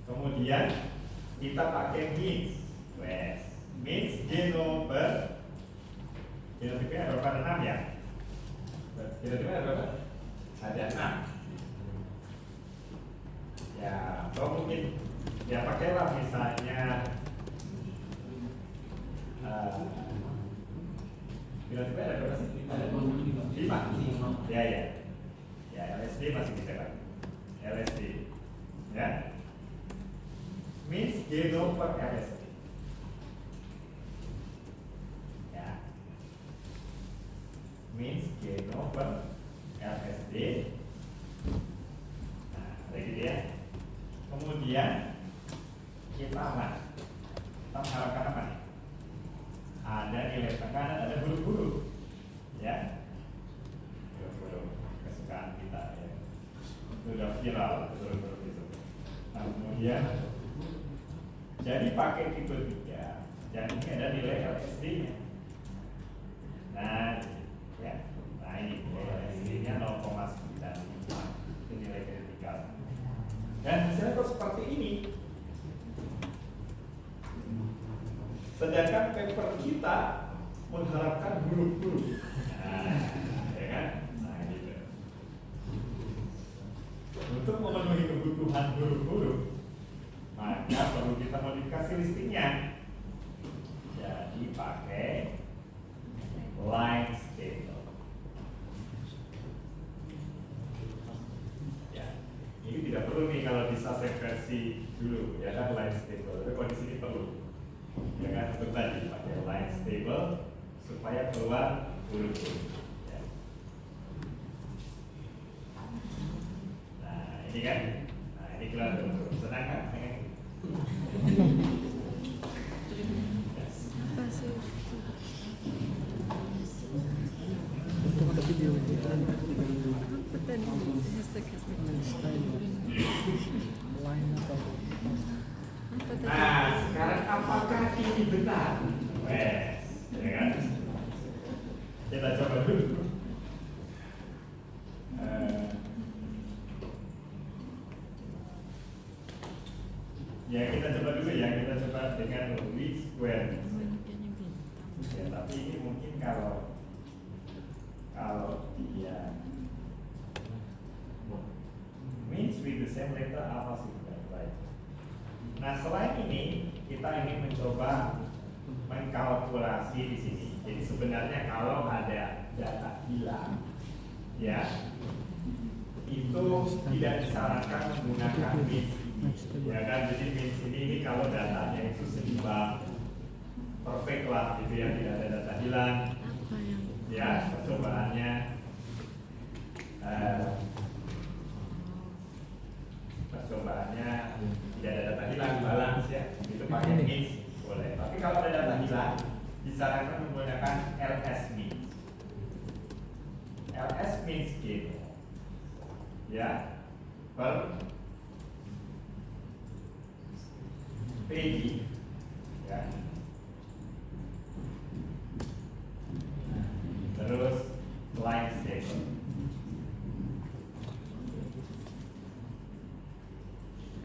Kemudian kita pakai means. Means geno per kira-kira ada berapa? 6 ya? Kira-kira ada berapa? Ada 6. Ya, atau mungkin ya pakailah misalnya kira-kira ada berapa sih? 5. Ya. Ya, LSD masih bisa kan? LSD. Ya. Means geno per LSD. Means geno per LSD. Nah, kayak gitu ya. Kemudian kita mengharapkan apa nih? Ada nilai tekanan, ada huruf-huruf, ya. Huruf-huruf kesukaan kita ya. Sudah viral huruf-huruf itu. Nah, kemudian jadi pakai tipe 3 dan ini ada nilai LSD-nya. Nah, ya, nah ini LSD-nya 0,95 itu nilai kritikal. Dan hasilnya kok seperti ini. Sedangkan paper kita mengharapkan huruf-huruf. Nah, ya kan? Nah, gitu. Untuk memenuhi kebutuhan huruf-huruf, maka perlu kita modifikasi listingnya. Jadi pakai line stable. Ya, ini tidak perlu nih kalau bisa versi dulu, ya kan line stable. Tapi kondisi ini perlu, ya kan untuk tadi pakai line stable supaya keluar huruf-huruf. Ya. Nah ini kan, nah ini keluar huruf-huruf. Senang kan? Apa sih? Apa tadi? Hashtag. Apa tadi? Nah, sekarang apakah ini benar? Wes, ya kan? Kita coba dulu. Ya kita coba dulu ya, kita coba dengan least square. Ya, tapi ini mungkin kalau dia means with the same letter apa sih? Baik. Nah selain ini kita ingin mencoba mengkalkulasi di sini. Jadi sebenarnya kalau ada data hilang, ya itu tidak disarankan menggunakan means ini, ya kan? Jadi means ini kalau datanya itu seimbang, perfect lah, gitu ya, tidak ada data hilang. Ya percobaannya tidak ada data hilang, balance ya, itu pakai means boleh. Tapi kalau ada data hilang, disarankan menggunakan ls means. Ls means gitu, ya, per Peggy ya. Terus line stable.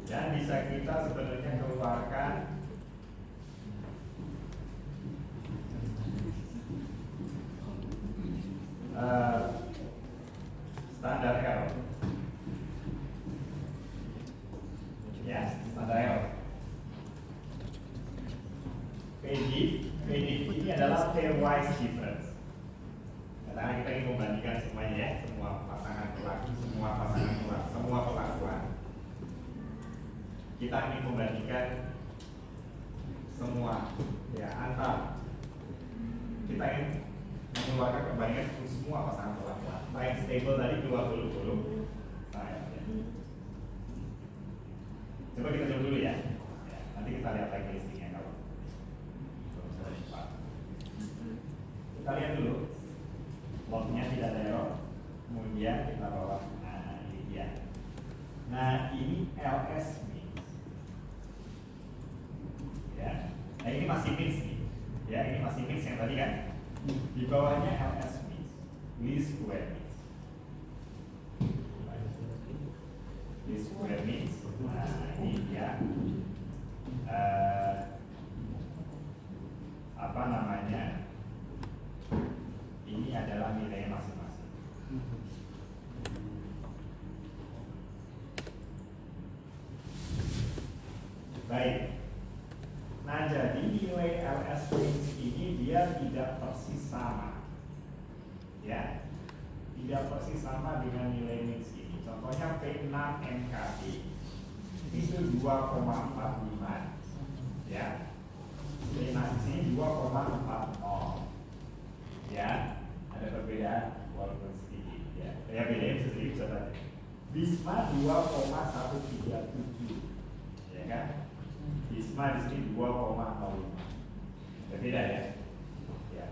Dan bisa kita sebenarnya keluarkan standar error. Ya, standar error. PDIF ini adalah pairwise difference. Karena kita ingin membandingkan semuanya ya, semua pasangan perlakuan. Kita ingin membandingkan semua ya antar. Kita ingin mengeluarkan perbandingan untuk semua pasangan perlakuan. Line stable tadi keluar dulu. Nah, ya. Coba kita coba dulu ya. Nanti kita lihat lagi listingnya kalau. Kita lihat dulu. Lognya tidak ada error. Kemudian kita bawa. Nah, ini dia. Nah, ini LS min. Ya. Nah, ini masih min nih. Ya, ini masih min yang tadi kan. Di bawahnya LS min. Least square min. Least square min. Nah, ini dia. Apa namanya? Ini adalah nilai masing-masing. Baik. Nah, jadi nilai LS range ini dia tidak persis sama. Ya. Tidak persis sama dengan nilai min ini. Contohnya P6 NKB itu 2,45. Ya. P6 sini 2,40. Ya, ada perbedaan walaupun sedikit ya. Ya bedanya sedikit saja. Bisma 2,137. Ya kan? Bisma di sini 2,05. Berbeda ya. Ya.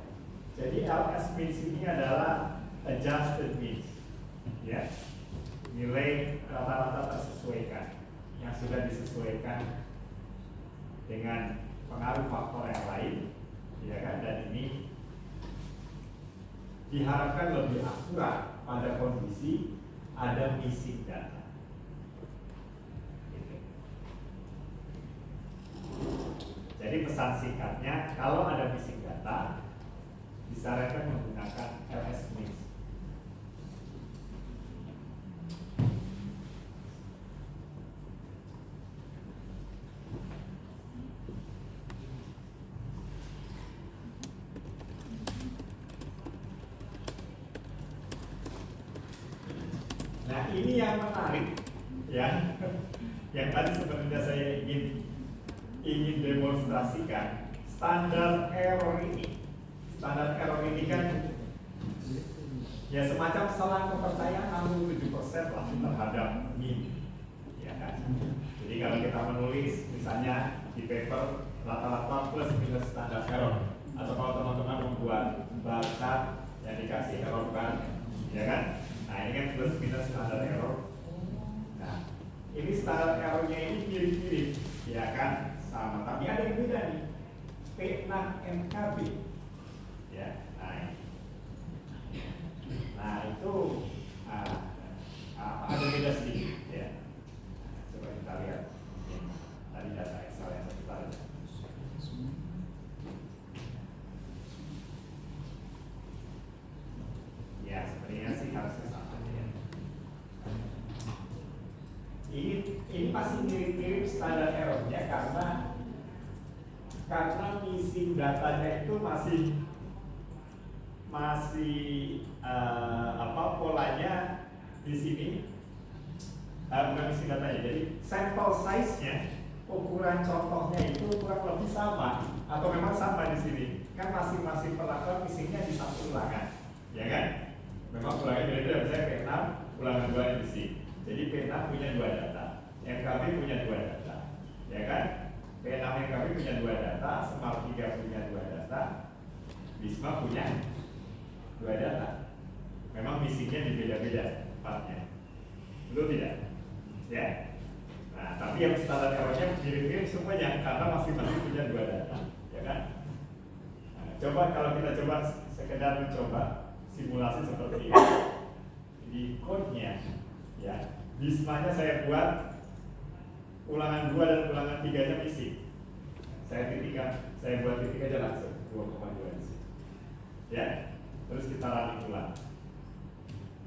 Jadi LS min ini adalah adjusted mean. Ya. Nilai rata-rata tersesuaikan yang sudah disesuaikan dengan pengaruh faktor yang lain, ya kan? Dan ini diharapkan lebih akurat pada kondisi ada missing data. Gitu. Jadi pesan singkatnya, kalau ada missing data, disarankan menggunakan LS mix. Nah, ini yang menarik ya, yang tadi sebenarnya saya ingin demonstrasikan standar error ini. Standar error ini kan ya semacam selang kepercayaan 67% lah terhadap min, ya kan? Jadi kalau kita menulis misalnya di paper rata-rata plus minus standar error, atau kalau teman-teman membuat bahasa yang dikasih error bar, ya kan? Nah, ini kan plus minus standar error. Nah, ini standar errornya ini mirip-mirip, ya kan? Sama, tapi ada yang beda nih. P6 NKB, ya. Nah itu ada beda sedikit, ya. Coba kita lihat. Tadi data Excel yang kita lihat. Ya, sebenarnya sih harusnya sama ya. Ini masih mirip-mirip standar errornya karena missing datanya itu masih polanya di sini bukan missing datanya. Jadi sampel size-nya, ukuran contohnya itu kurang lebih sama atau memang sama di sini. Kan masing-masing perlakuan missingnya di satu ulangan, ya kan? Memang ulangan beda-beda, misalnya P6 ulangan 2 di sini. Jadi P6 punya 2 data, NKB punya 2 data, ya kan? P6 NKB punya 2 data, Smart 3 punya 2 data, Bisma punya 2 data. Memang missingnya di beda-beda tempatnya, betul tidak? Ya. Nah, tapi yang standar errornya mirip-mirip semuanya karena masing-masing punya dua data, ya kan? Nah, coba kalau kita coba sekedar mencoba simulasi seperti ini di code-nya, ya, Bisma-nya saya buat ulangan 2 dan ulangan 3-nya missing. Saya buat titik aja langsung 2,2 di sini. Ya, terus kita running ulang.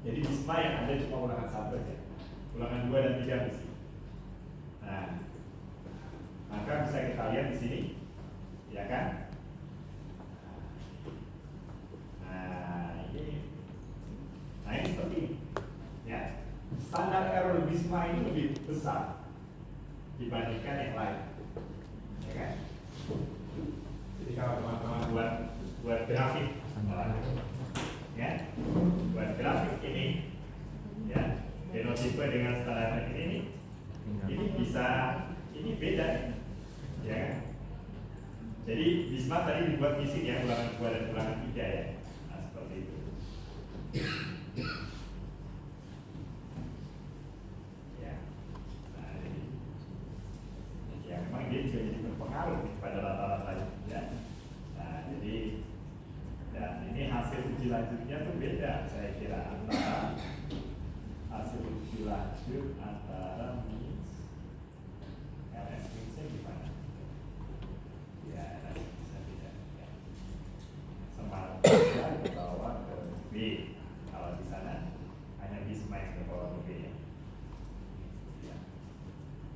Jadi Bisma yang ada cuma ulangan 1 aja, ulangan 2 dan 3 missing. Nah, maka bisa kita lihat di sini, ya kan? Nah ini seperti ini, ya. Standar error Bisma ini lebih besar dibandingkan yang lain, ya kan? Jadi kalau teman-teman buat grafik, ya, buat grafik ini, ya, genotipe dengan standar ini bisa, ini beda, ya kan? Jadi Bisma tadi dibuat missing ya, ulangan 2 dan ulangan 3 ya. Nah, seperti itu. Ya. Nah, jadi ya memang dia juga jadi berpengaruh pada rata-rata ya. Nah, jadi dan ini hasil uji lanjutnya tuh beda saya kira antara hasil uji lanjut antara LS mixnya gimana? Ya, bisa tidak ya. Sama bisa dibawa ke B. Kalau di sana hanya Bisma yang dibawa ke B ya.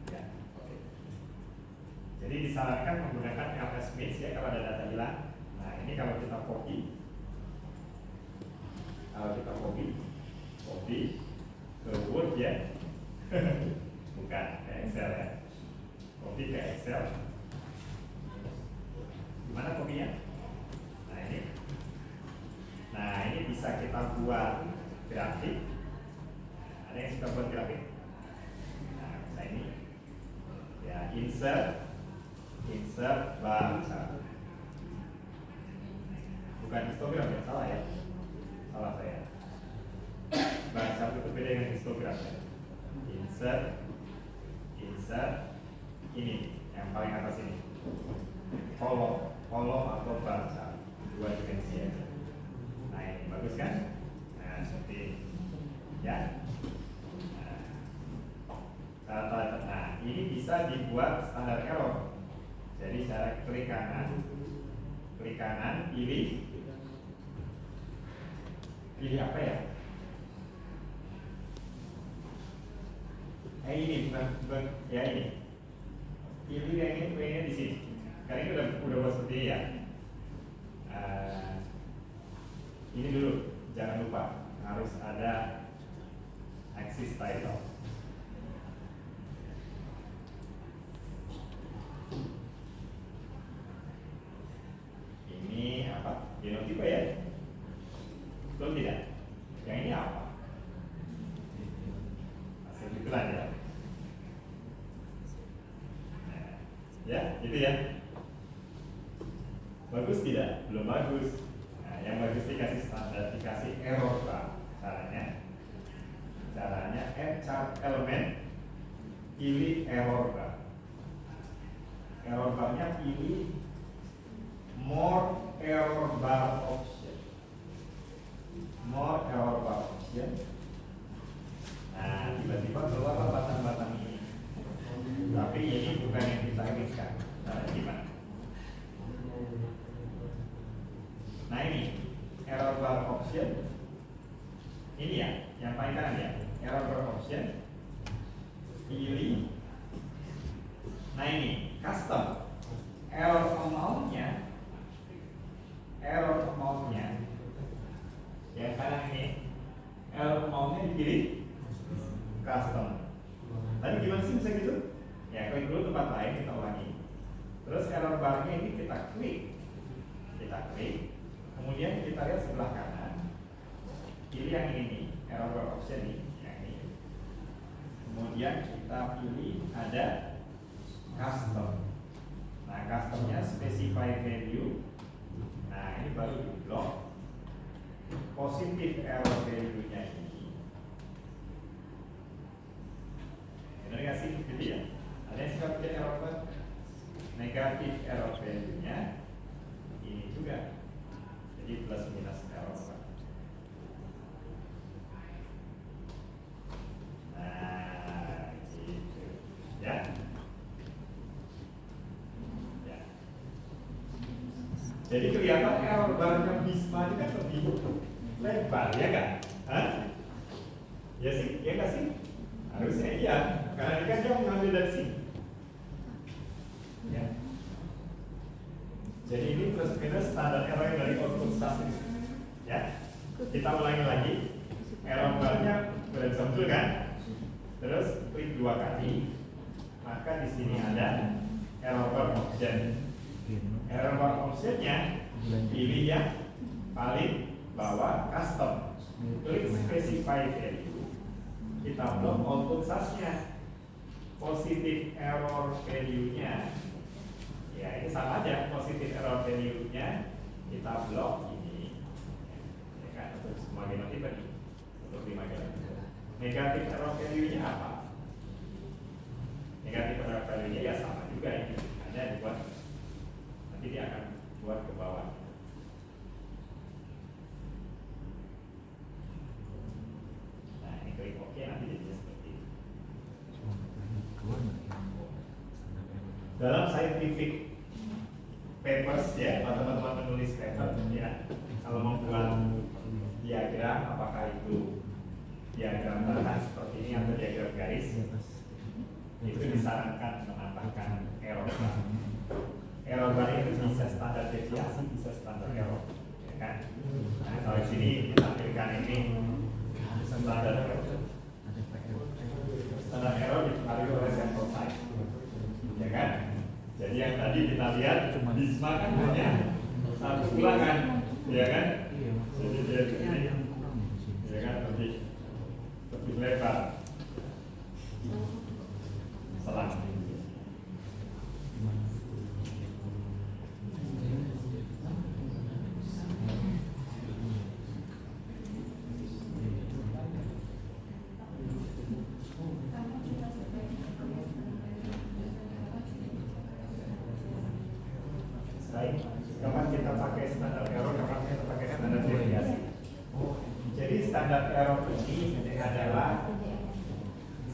Ya, oke. Jadi disarankan menggunakan LS mix ya kalau ada data hilang. Nah, ini kalau kita copy ke Word ya. Bukan ke Excel ya. Copy ke Excel. Gimana kopinya? Nah ini bisa kita buat grafik. Ada yang suka buat grafik? Nah bisa ini. Ya insert bar chart. Bukan histogram ya, salah ya. Salah saya. Bar chart itu beda dengan histogram ya. Insert ini yang paling atas ini. Kolom atau bar chart 2 dimensi aja. Nah ini bagus kan? Nah seperti ini. Ya. Nah ini bisa dibuat standar error. Jadi cara klik kanan, pilih apa ya? Ini bukan ya ini. Pilih yang ini, pengennya di sini. Karena ini udah buat seperti ini ya. Ini dulu, jangan lupa harus ada axis title. Ini apa? Genotipe ya? Betul tidak? Yang ini apa? Hasil iklan ya. Nah, ya, gitu ya. Bagus tidak? Belum bagus. Nah, yang bagus dikasih standar, dikasih error bar. Caranya add chart element, pilih error bar. Error barnya pilih more error bar option. More error bar option. Nah, tiba-tiba keluar batang-batang ini. Tapi ini bukan yang kita inginkan. Nah, gimana? Nah ini error bar option. Ini ya, yang paling kanan ya. Error bar option. Pilih. Nah ini custom. Error amount-nya yang kanan ini. Error amount-nya dipilih custom. Tadi gimana sih bisa gitu? Ya klik dulu tempat lain, kita ulangi. Terus error bar-nya ini kita klik. Kemudian kita lihat sebelah kanan, pilih yang ini nih, error bar option nih, yang ini. Kemudian kita pilih ada custom. Nah customnya specify value. Nah ini baru di blok. Positif error value-nya ini. Benar nggak sih? Gitu ya. Jadi kelihatan error barnya Bisma ini kan lebih lebar, ya kan? Hah? Ya sih, ya nggak sih? Harusnya iya, karena ini kan dia mengambil dari sini. Ya. Jadi ini plus minus standar error yang dari output status. Ya, kita ulangi lagi. Error barnya sudah bisa muncul kan? Terus klik 2 kali, maka di sini ada error bar option. Error bar optionnya pilih yang paling bawah custom. Klik specify value. Kita blok output SAS-nya. Positif error value-nya. Ya ini sama aja, positif error value-nya kita blok ini. Ya kan, untuk semua genotype tadi. Untuk 5 genotype. Negatif error value-nya apa? Negatif error value-nya ya sama juga ini. Hanya dibuat, nanti dia akan buat ke bawah. Nah ini klik OK, nanti jadinya seperti ini. Dalam scientific papers ya, teman-teman menulis paper ya, kalau membuat diagram, apakah itu diagram tangan seperti ini atau diagram garis, itu disarankan menambahkan error bar. Error bar itu bisa standar deviasi, bisa standar error, ya kan? Nah, kalau di sini ditampilkan ini standar error. Standar error dipengaruhi oleh sample size, ya kan? Jadi yang tadi kita lihat Bisma kan hanya satu ulangan, ya kan? Jadi dia ini, ya kan, lebih lebar. Salah. Kapan kita pakai standar error, kapan kita pakai standar deviasi. Jadi standar error ini adalah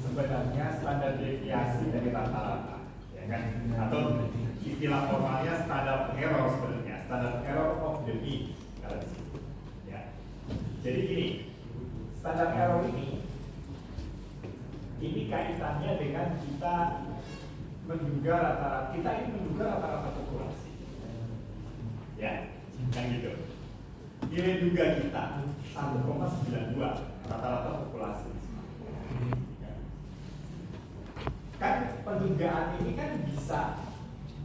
sebenarnya standar deviasi dari rata-rata, ya kan? Atau istilah formalnya standar error sebenarnya, standar error of the mean kalau di sini. Ya. Jadi gini, standar error ini kaitannya dengan kita menduga rata-rata, kita ini menduga rata-rata populasi. Ya, kan gitu. Nilai duga kita 1,92 rata-rata populasi. Kan pendugaan ini kan bisa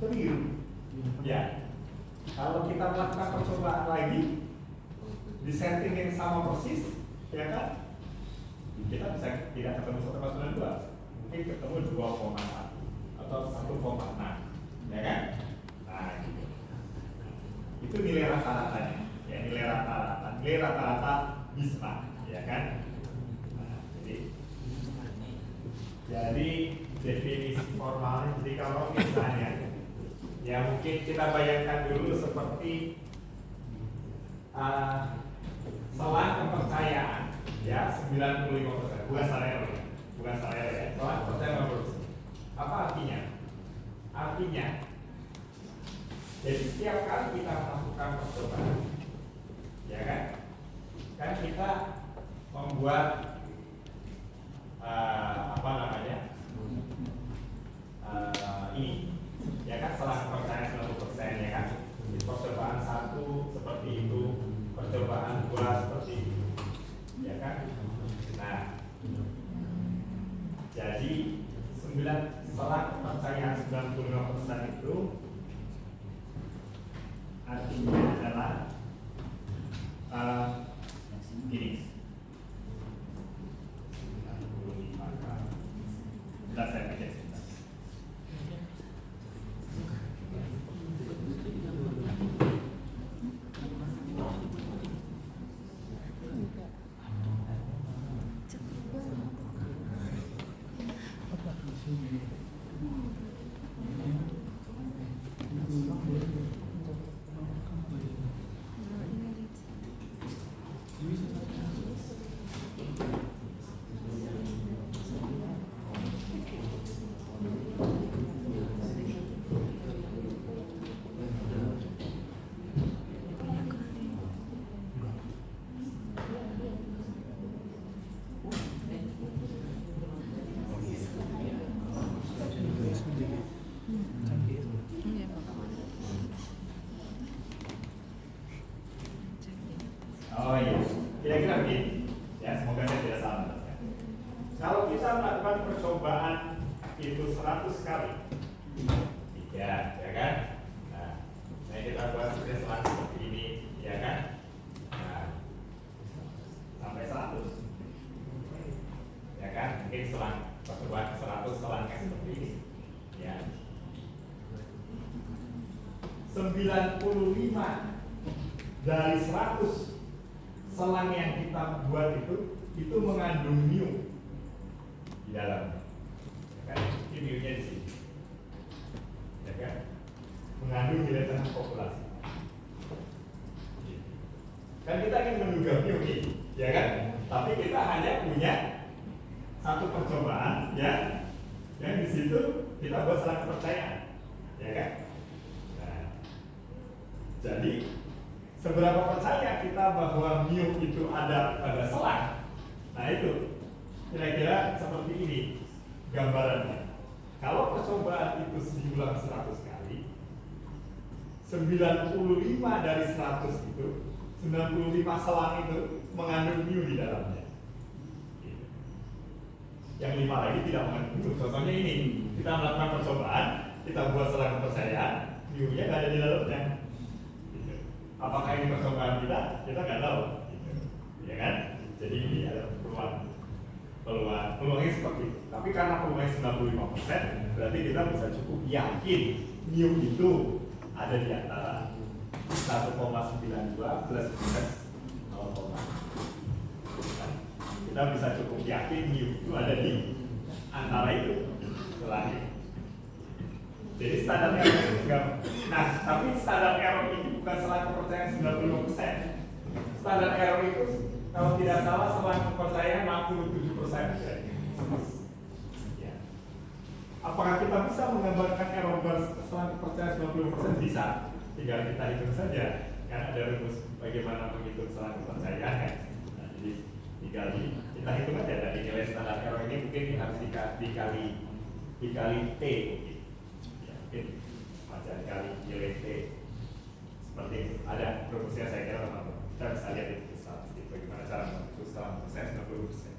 keliru. Ya. Kalau kita melakukan percobaan lagi di setting yang sama persis, ya kan? Kita bisa tidak ketemu 1,92, mungkin ketemu 2,1 atau 1,6, ya kan? Nah, gitu. Itu nilai rata-ratanya, ya nilai rata-rata Bisma, ya kan? Nah, jadi definisi formalnya, jadi kalau misalnya, ya mungkin kita bayangkan dulu seperti selang kepercayaan, ya 95%, bukan salah ya, selang kepercayaan 50%. Apa artinya? Artinya jadi setiap kali kita melakukan percobaan, ya kan kita membuat ini, ya kan, selang kepercayaan 90%, ya kan. Percobaan 1 seperti itu, percobaan 2 seperti itu, ya kan. Nah, jadi selang kepercayaan 95% itu artinya adalah gini. Sudah saya pikir. Cepat banget. bisa melakukan percobaan itu 100 kali. 3, ya kan? Nah, kita buat selang seperti ini, ya kan? Nah, sampai 100, ya kan? Mungkin selang percobaan 100 selangnya seperti ini, ya. 95 dari 100 selang yang kita buat itu mengandung mu di dalamnya, ya kan? Ini mu-nya di sini, ya kan? Mengandung nilai tengah populasi. Kan kita ingin menduga mu nih, ya kan? Tapi kita hanya punya satu percobaan, ya, yang di situ kita buat selang kepercayaan, ya kan? Nah, jadi seberapa percaya kita bahwa mu itu ada pada selang? Nah itu kira-kira seperti ini gambarannya. Kalau percobaan itu diulang 100 kali, 95 dari 100 itu, 95 selang itu mengandung mu di dalamnya. Yang 5 lagi tidak mengandung mu. Contohnya ini, kita melakukan percobaan, kita buat selang kepercayaan, mu-nya nggak ada di dalamnya. Apakah ini percobaan kita? Kita nggak tahu, ya kan? Jadi ini ada peluangnya seperti itu. Tapi karena peluangnya 95%, berarti kita bisa cukup yakin mu itu ada di antara 1,92 plus minus 0,5. Kita bisa cukup yakin mu itu ada di antara itu selain. Jadi standar error itu enggak. Nah, tapi standar error ini bukan selang kepercayaan 95%. Standar error itu kalau tidak salah selang kepercayaan 67%. Ya. Apakah kita bisa menggambarkan error selang kepercayaan 90%? Bisa. Tinggal kita hitung saja. Kan ada rumus bagaimana menghitung selang kepercayaan kan. Nah, jadi tinggal kita hitung aja dari nilai standar error ini mungkin harus dikali T mungkin macam kali nilai T seperti itu. Ada rumusnya saya kira teman-teman. Kita bisa lihat itu statistik bagaimana cara menghitung selang proses 90%,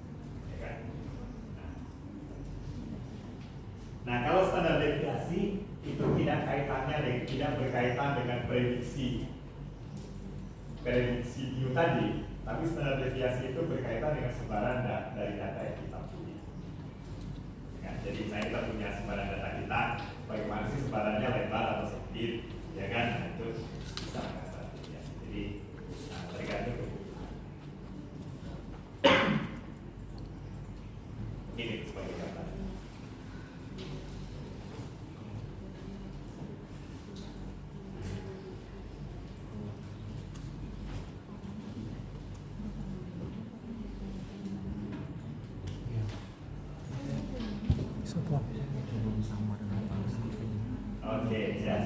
ya kan? Nah, kalau standar deviasi itu tidak berkaitan dengan prediksi mu tadi, tapi standar deviasi itu berkaitan dengan sebaran dari data yang kita punya. Ya, jadi misalnya kita punya sebaran data kita, bagaimana sih sebarannya lebar atau sempit, ya kan? Nah, itu bisa dengan standar deviasi. Jadi tergantung kebutuhan. Ini sebagai gambaran. Oke, ya.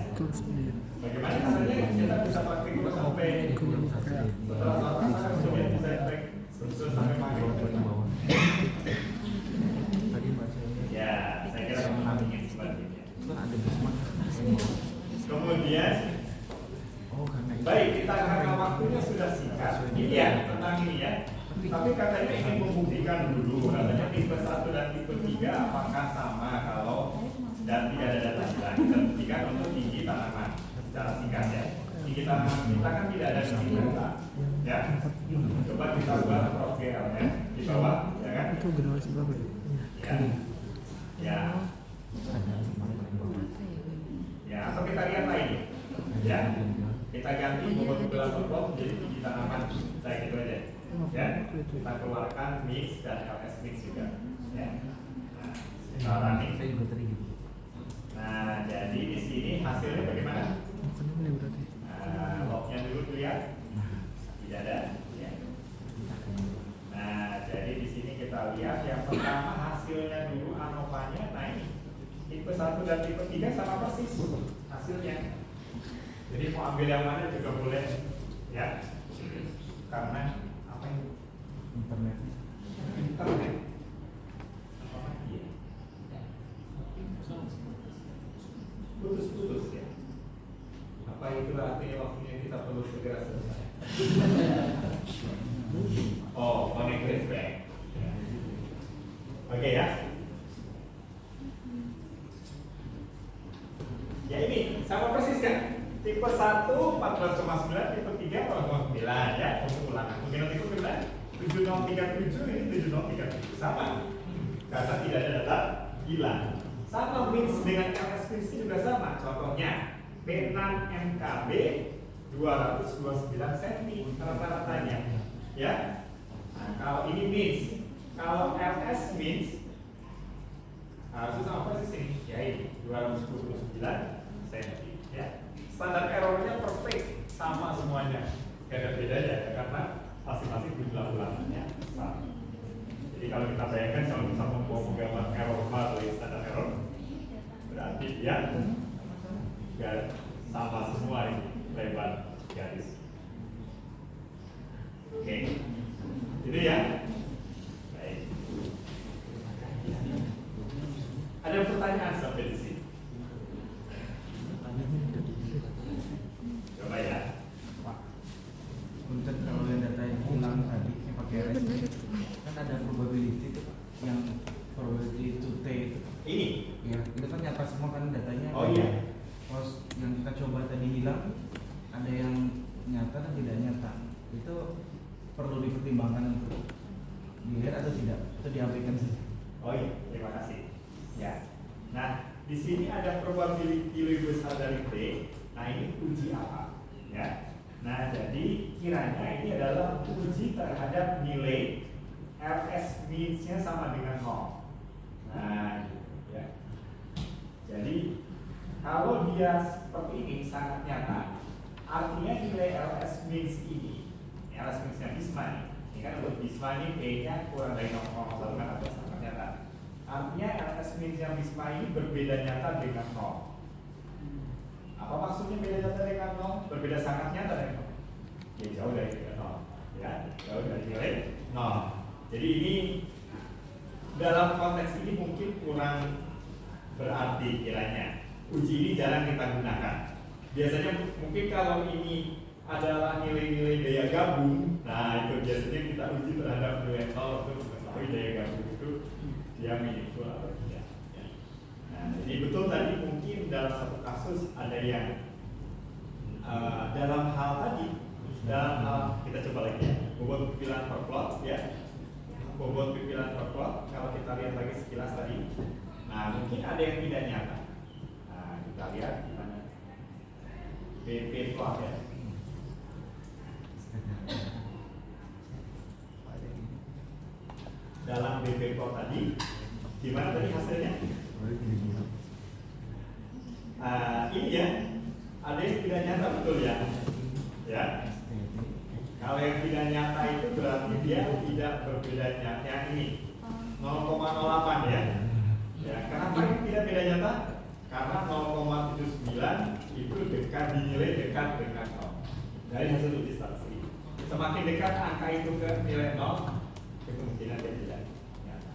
Bagaimana caranya kita bisa praktik sampai setelah kemudian bisa praktik sampai maghrib. Ya, saya kira memang ingin sepertinya. Kemudian, baik, kita karena waktunya sudah singkat. Ini ya tentang ini ya. Tapi katanya ingin membuktikan dulu, katanya tipe 1 dan tipe 3 apakah sama kalau dan tidak ada data hilang. Kita buktikan untuk tinggi tanaman secara singkat ya. Tinggi tanaman kita kan tidak ada tinggi data, ya. Coba kita buat profilnya di bawah, ya kan? Itu generasi berapa ya? Ya. Ya, atau kita lihat lain, ya. Kita ganti beberapa kelompok jadi tinggi tanaman, kayak gitu aja. Ya, kita keluarkan mix dan LS mix juga, ya. Nah, kita running. Nah, jadi di sini hasilnya bagaimana? Lognya dulu lihat, tidak ada. Ya. Nah, jadi di sini kita lihat yang pertama hasilnya dulu ANOVA-nya. Nah ini tipe 1 dan tipe 3 sama persis hasilnya. Jadi mau ambil yang mana juga boleh, ya. Karena apa yang internet. Putus-putus ya. Apa itu artinya waktunya kita perlu segera selesai? Oh, connect back. Oke ya. Ya ini sama persis kan? Tipe 1 14,9, tipe 3 14,9 ya. Untuk ulangan. Mungkin nanti aku bilang 7037 ini 7037 sama. Karena tidak ada data hilang. Sama means dengan LS means juga sama. Contohnya P6 MKB 229 cm rata-ratanya. Ya. Nah, kalau ini means, kalau LS means harusnya sama persis ini. Ya ini 229 cm. Ya. Standar errornya perfect, sama semuanya. Gak ada bedanya ya, karena masing-masing jumlah ulangannya sama. Jadi kalau kita bayangkan kalau kita membawa penggambar error dari standar error, berarti dia sama semua ini lebar garis. Oke, itu ya. Baik. Ada pertanyaan sampai di sini? Coba ya. Pak, untuk kalau yang data yang hilang tadi yang pakai RSP kan ada probability itu Pak, yang probability to T itu. Ini. Ya, itu kan nyata semua kan datanya. Oh iya. Terus yang kita coba tadi hilang ada yang nyata dan tidak nyata. Itu perlu dipertimbangkan untuk dilihat atau tidak? Itu diabaikan saja. Oh iya, terima kasih. Ya. Nah, di sini ada probability lebih besar dari T. Nah, ini uji apa? Ya. Nah, jadi kiranya ini adalah uji terhadap nilai RS means-nya sama dengan 0. Nah, gitu ya. Jadi kalau dia seperti ini sangat nyata, artinya nilai LS means ini, LS means-nya Bisma ini kan untuk Bisma ini P-nya kurang dari 0,01 kan atau sangat nyata. Artinya LS means-nya Bisma ini berbeda nyata dengan 0. Apa maksudnya beda nyata dengan 0? Berbeda sangat nyata dengan 0. Ya jauh dari nilai 0. Ya, jauh dari nilai 0. Jadi ini dalam konteks ini mungkin kurang berarti kiranya. Uji ini jarang kita gunakan. Biasanya mungkin kalau ini adalah nilai-nilai daya gabung, nah itu biasanya kita uji terhadap nilai 0 untuk mengetahui daya gabung itu dia meaningful atau tidak. Ya. Nah, jadi betul tadi mungkin dalam satu kasus ada yang dalam hal tadi, dalam hal kita coba lagi ya, bobot pipilan per plot ya, bobot pipilan per plot. Kalau kita lihat lagi sekilas tadi, nah mungkin ada yang tidak nyata. Kita lihat di mana BP plot ya. Dalam BP plot tadi, gimana tadi hasilnya? Ini ya, ada yang tidak nyata betul ya. Ya. Kalau yang tidak nyata itu berarti dia tidak berbeda nyata. Yang ini 0,08 ya. Ya, kenapa ini tidak beda nyata? Karena 0,79 itu dekat dinilai dekat dengan 0 dari hasil uji statistik. Semakin dekat angka itu ke nilai 0, kemungkinan dia tidak nyata.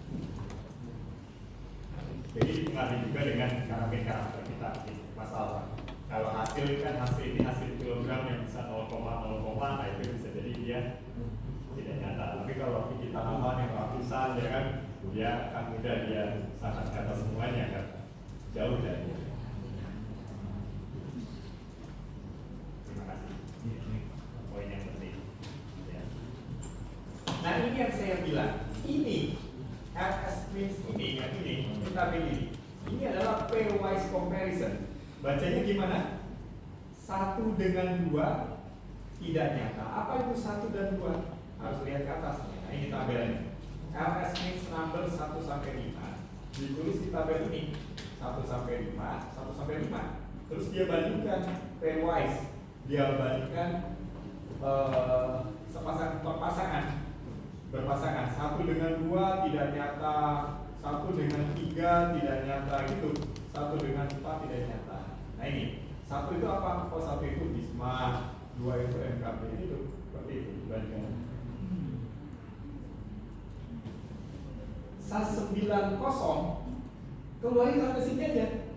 Jadi dipengaruhi juga dengan karakter kita di masalah. Kalau hasil kan hasil ini hasil kilogram yang bisa 0,0, nah itu bisa jadi dia tidak nyata. Tapi kalau kita tambah yang ratusan, ya kan, dia akan mudah dia sangat kata semuanya kan. Jauh dari itu. Terima kasih. Poin yang penting. Ya. Nah ini yang saya bilang. Ini RS means ini yang ini kita pilih. Ini adalah pairwise comparison. Bacanya gimana? 1 dengan 2 tidak nyata. Apa itu 1 dan 2? Harus lihat ke atas. Nah ini tabelnya. RS means number 1 sampai 5 ditulis di tabel ini. 1 sampai 5, 1 sampai 5. Terus dia bandingkan pairwise. Dia bandingkan berpasangan. 1 dengan 2 tidak nyata, 1 dengan 3 tidak nyata gitu. 1 dengan 4 tidak nyata. Nah ini, 1 itu apa? Oh 1 itu Bisma, 2 itu MKB itu. Seperti itu dibandingkan. SAS 90 keluarin sampai sini aja,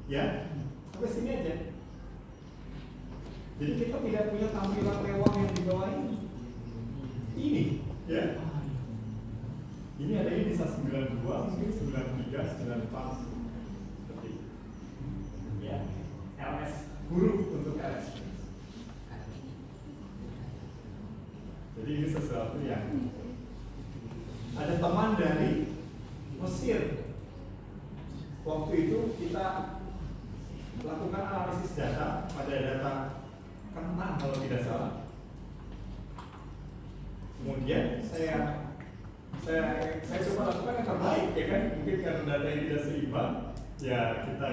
ya, sampai sini aja. Jadi kita tidak punya tampilan lewat yang di bawah ini, ya. Ini ada yang bisa 92, mungkin 93, 94 seperti itu. Ya, LS huruf untuk LS. Jadi ini sesuatu yang ada teman dari Mesir. Waktu itu kita lakukan analisis data pada data Kenan kalau tidak salah. Kemudian saya coba lakukan yang terbaik, ya kan? Mungkin karena data yang tidak seimbang, ya kita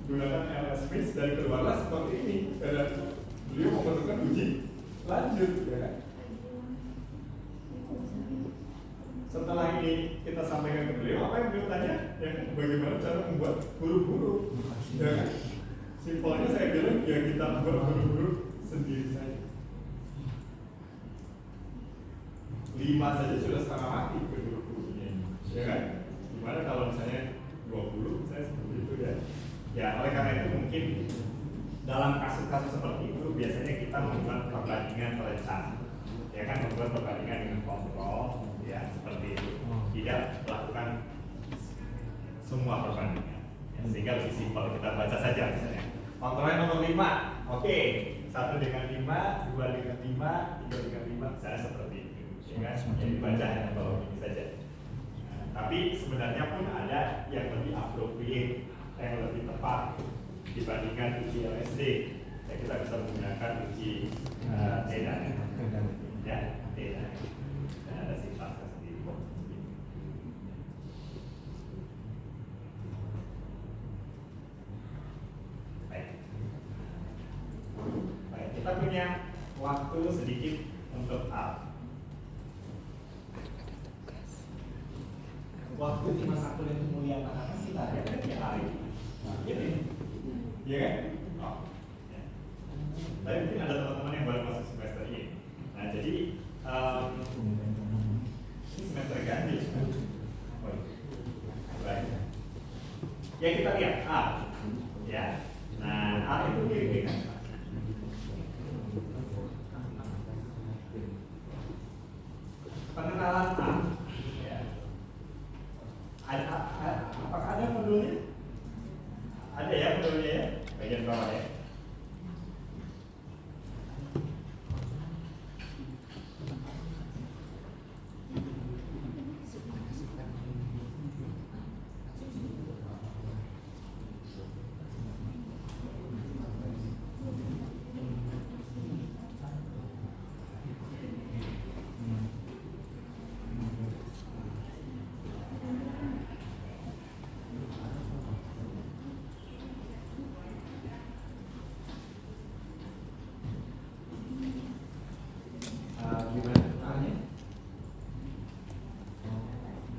gunakan LS Smith dari keluarlah seperti ini. Karena beliau memerlukan uji lanjut, ya kan? Setelah ini kita sampaikan ke beliau, apa yang beliau tanya? Ya, bagaimana cara membuat huruf-huruf? Ya kan? Simpelnya saya bilang, ya kita buat huruf-huruf sendiri saja. 5 saja sudah setengah mati ke huruf-hurufnya, ya kan? Gimana kalau misalnya 20, saya seperti itu ya. Ya, oleh karena itu mungkin dalam kasus-kasus seperti itu biasanya kita membuat perbandingan terencana, ya kan, membuat perbandingan dengan kontrol, ya seperti itu. Tidak melakukan semua perbandingan, ya, sehingga lebih simpel kita baca saja misalnya. Kontrolnya nomor 5, oke, 1 dengan 5, 2 dengan 5, 3 dengan 5, misalnya seperti itu. Ya, jadi baca hanya bawah ini saja. Nah, tapi sebenarnya pun ada yang lebih appropriate, yang lebih tepat dibandingkan uji LSD. Ya, kita bisa menggunakan uji TEDA, ya, TEDA. Dan ada sifatnya sendiri. Baik, kita punya waktu sedikit untuk up. Waktu cuma satu dan kemuliaan anak kita ya kan tiap hari. Nah, ini, iya kan? Oh, ya. Tapi mungkin ada teman-teman yang baru masuk semester ini. Nah, jadi ini semester ganjil. Oh, baik. Ya kita lihat A, ya. Nah, A itu mirip dengan pengenalan A. Apakah ada modulnya? Ada ya modulnya ya, bagian bawah ya.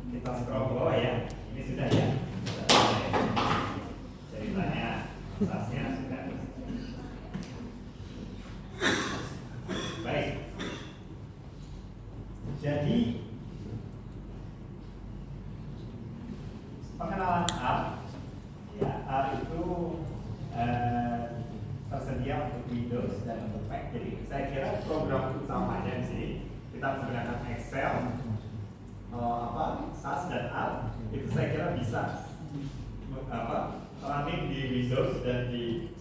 Kita scroll ke bawah ya. Ini sudah ya. Ceritanya, asasnya sudah. Baik. Jadi pengenalan A, ya A itu tersedia untuk Windows dan untuk Mac. Jadi saya kira program utamanya di sini kita menggunakan Excel. SAS dan R itu saya kira bisa running di Windows dan di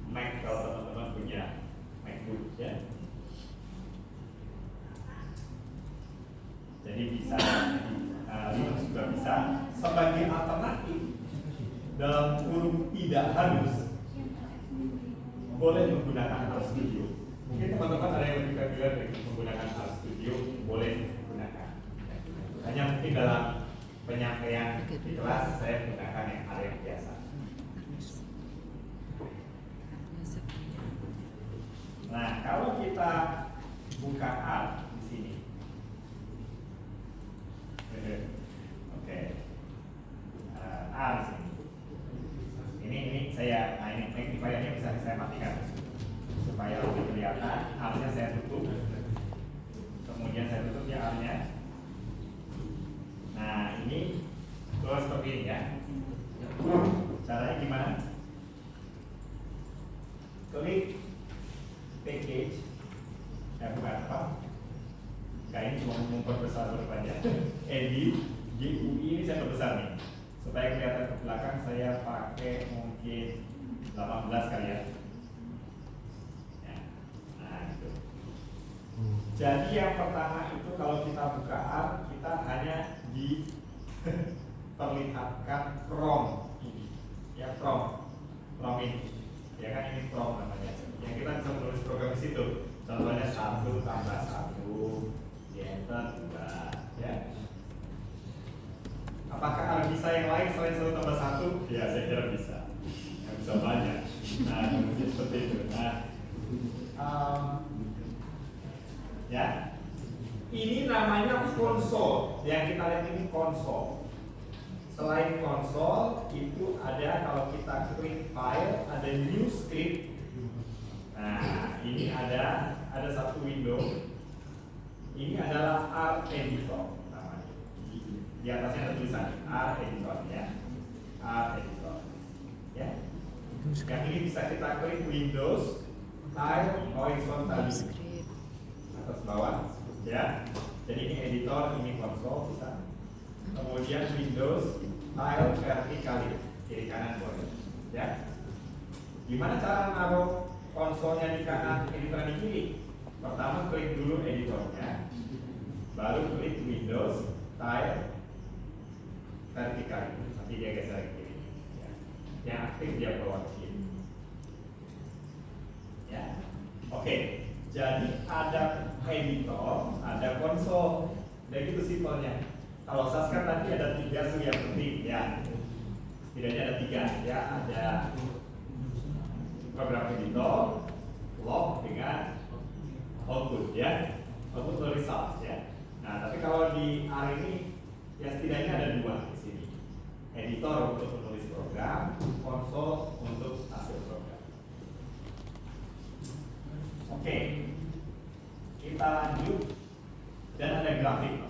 Mac kalau teman-teman punya MacBook ya. Jadi bisa Linux juga bisa. Sebagai alternatif dalam kurung tidak harus boleh menggunakan RStudio. Mungkin teman-teman ada yang lebih familiar dengan menggunakan RStudio, boleh menggunakan. Hanya mungkin dalam penyampaian di kelas saya menggunakan yang area biasa. Nah, kalau kita buka A di sini, oke, A di sini. Ini saya, nah ini magnifiernya bisa saya matikan supaya lebih kelihatan. A-nya saya tutup, kemudian saya tutup ya A-nya. Nah ini kalau seperti ini ya. Caranya gimana? Klik package, bukan apa? Kayak ini cuma memperbesar berpanjang. Edit, GUI ini saya perbesar nih supaya kelihatan ke belakang. Saya pakai mungkin 18 kali ya. Nah gitu. Jadi yang pertama itu kalau kita buka ARC, kita hanya diperlihatkan prompt ini, ya prompt ini, ya kan ini prompt namanya. Yang kita bisa menulis program di situ. Contohnya 1 tambah 1, di enter 2, ya. Apakah ada bisa yang lain selain 1 tambah 1? Ya saya kira bisa. Yang bisa banyak. Nah mungkin seperti itu. Nah, ya, ini namanya konsol. Yang kita lihat ini konsol. Selain konsol itu ada, kalau kita klik file ada new script. Nah ini ada satu window. Ini adalah R editor namanya. Di atasnya ada tulisan R editor ya. R editor. Ya. Yang ini bisa kita klik Windows, Tile, horizontal atas bawah, ya. Jadi ini editor, ini konsol bisa. Kemudian Windows, Tile, vertikal kiri kanan boleh, ya. Gimana cara naruh konsolnya di kanan, editor di kiri? Pertama klik dulu editornya, baru klik Windows, Tile, vertikal. Nanti dia geser ke kiri. Ya. Yang aktif dia bawa ke kiri. Ya, oke. Jadi ada editor, ada konsol. Dan itu simpelnya. Kalau Saskia tadi ada 3 yang penting, ya. Setidaknya ada 3, ya. Ada program editor, log dengan output, ya. Output result, ya. Nah, tapi kalau di R ini, ya setidaknya ada 2 di sini. Editor untuk menulis program, konsol untuk hasil program. Oke, kita lanjut dan ada grafik.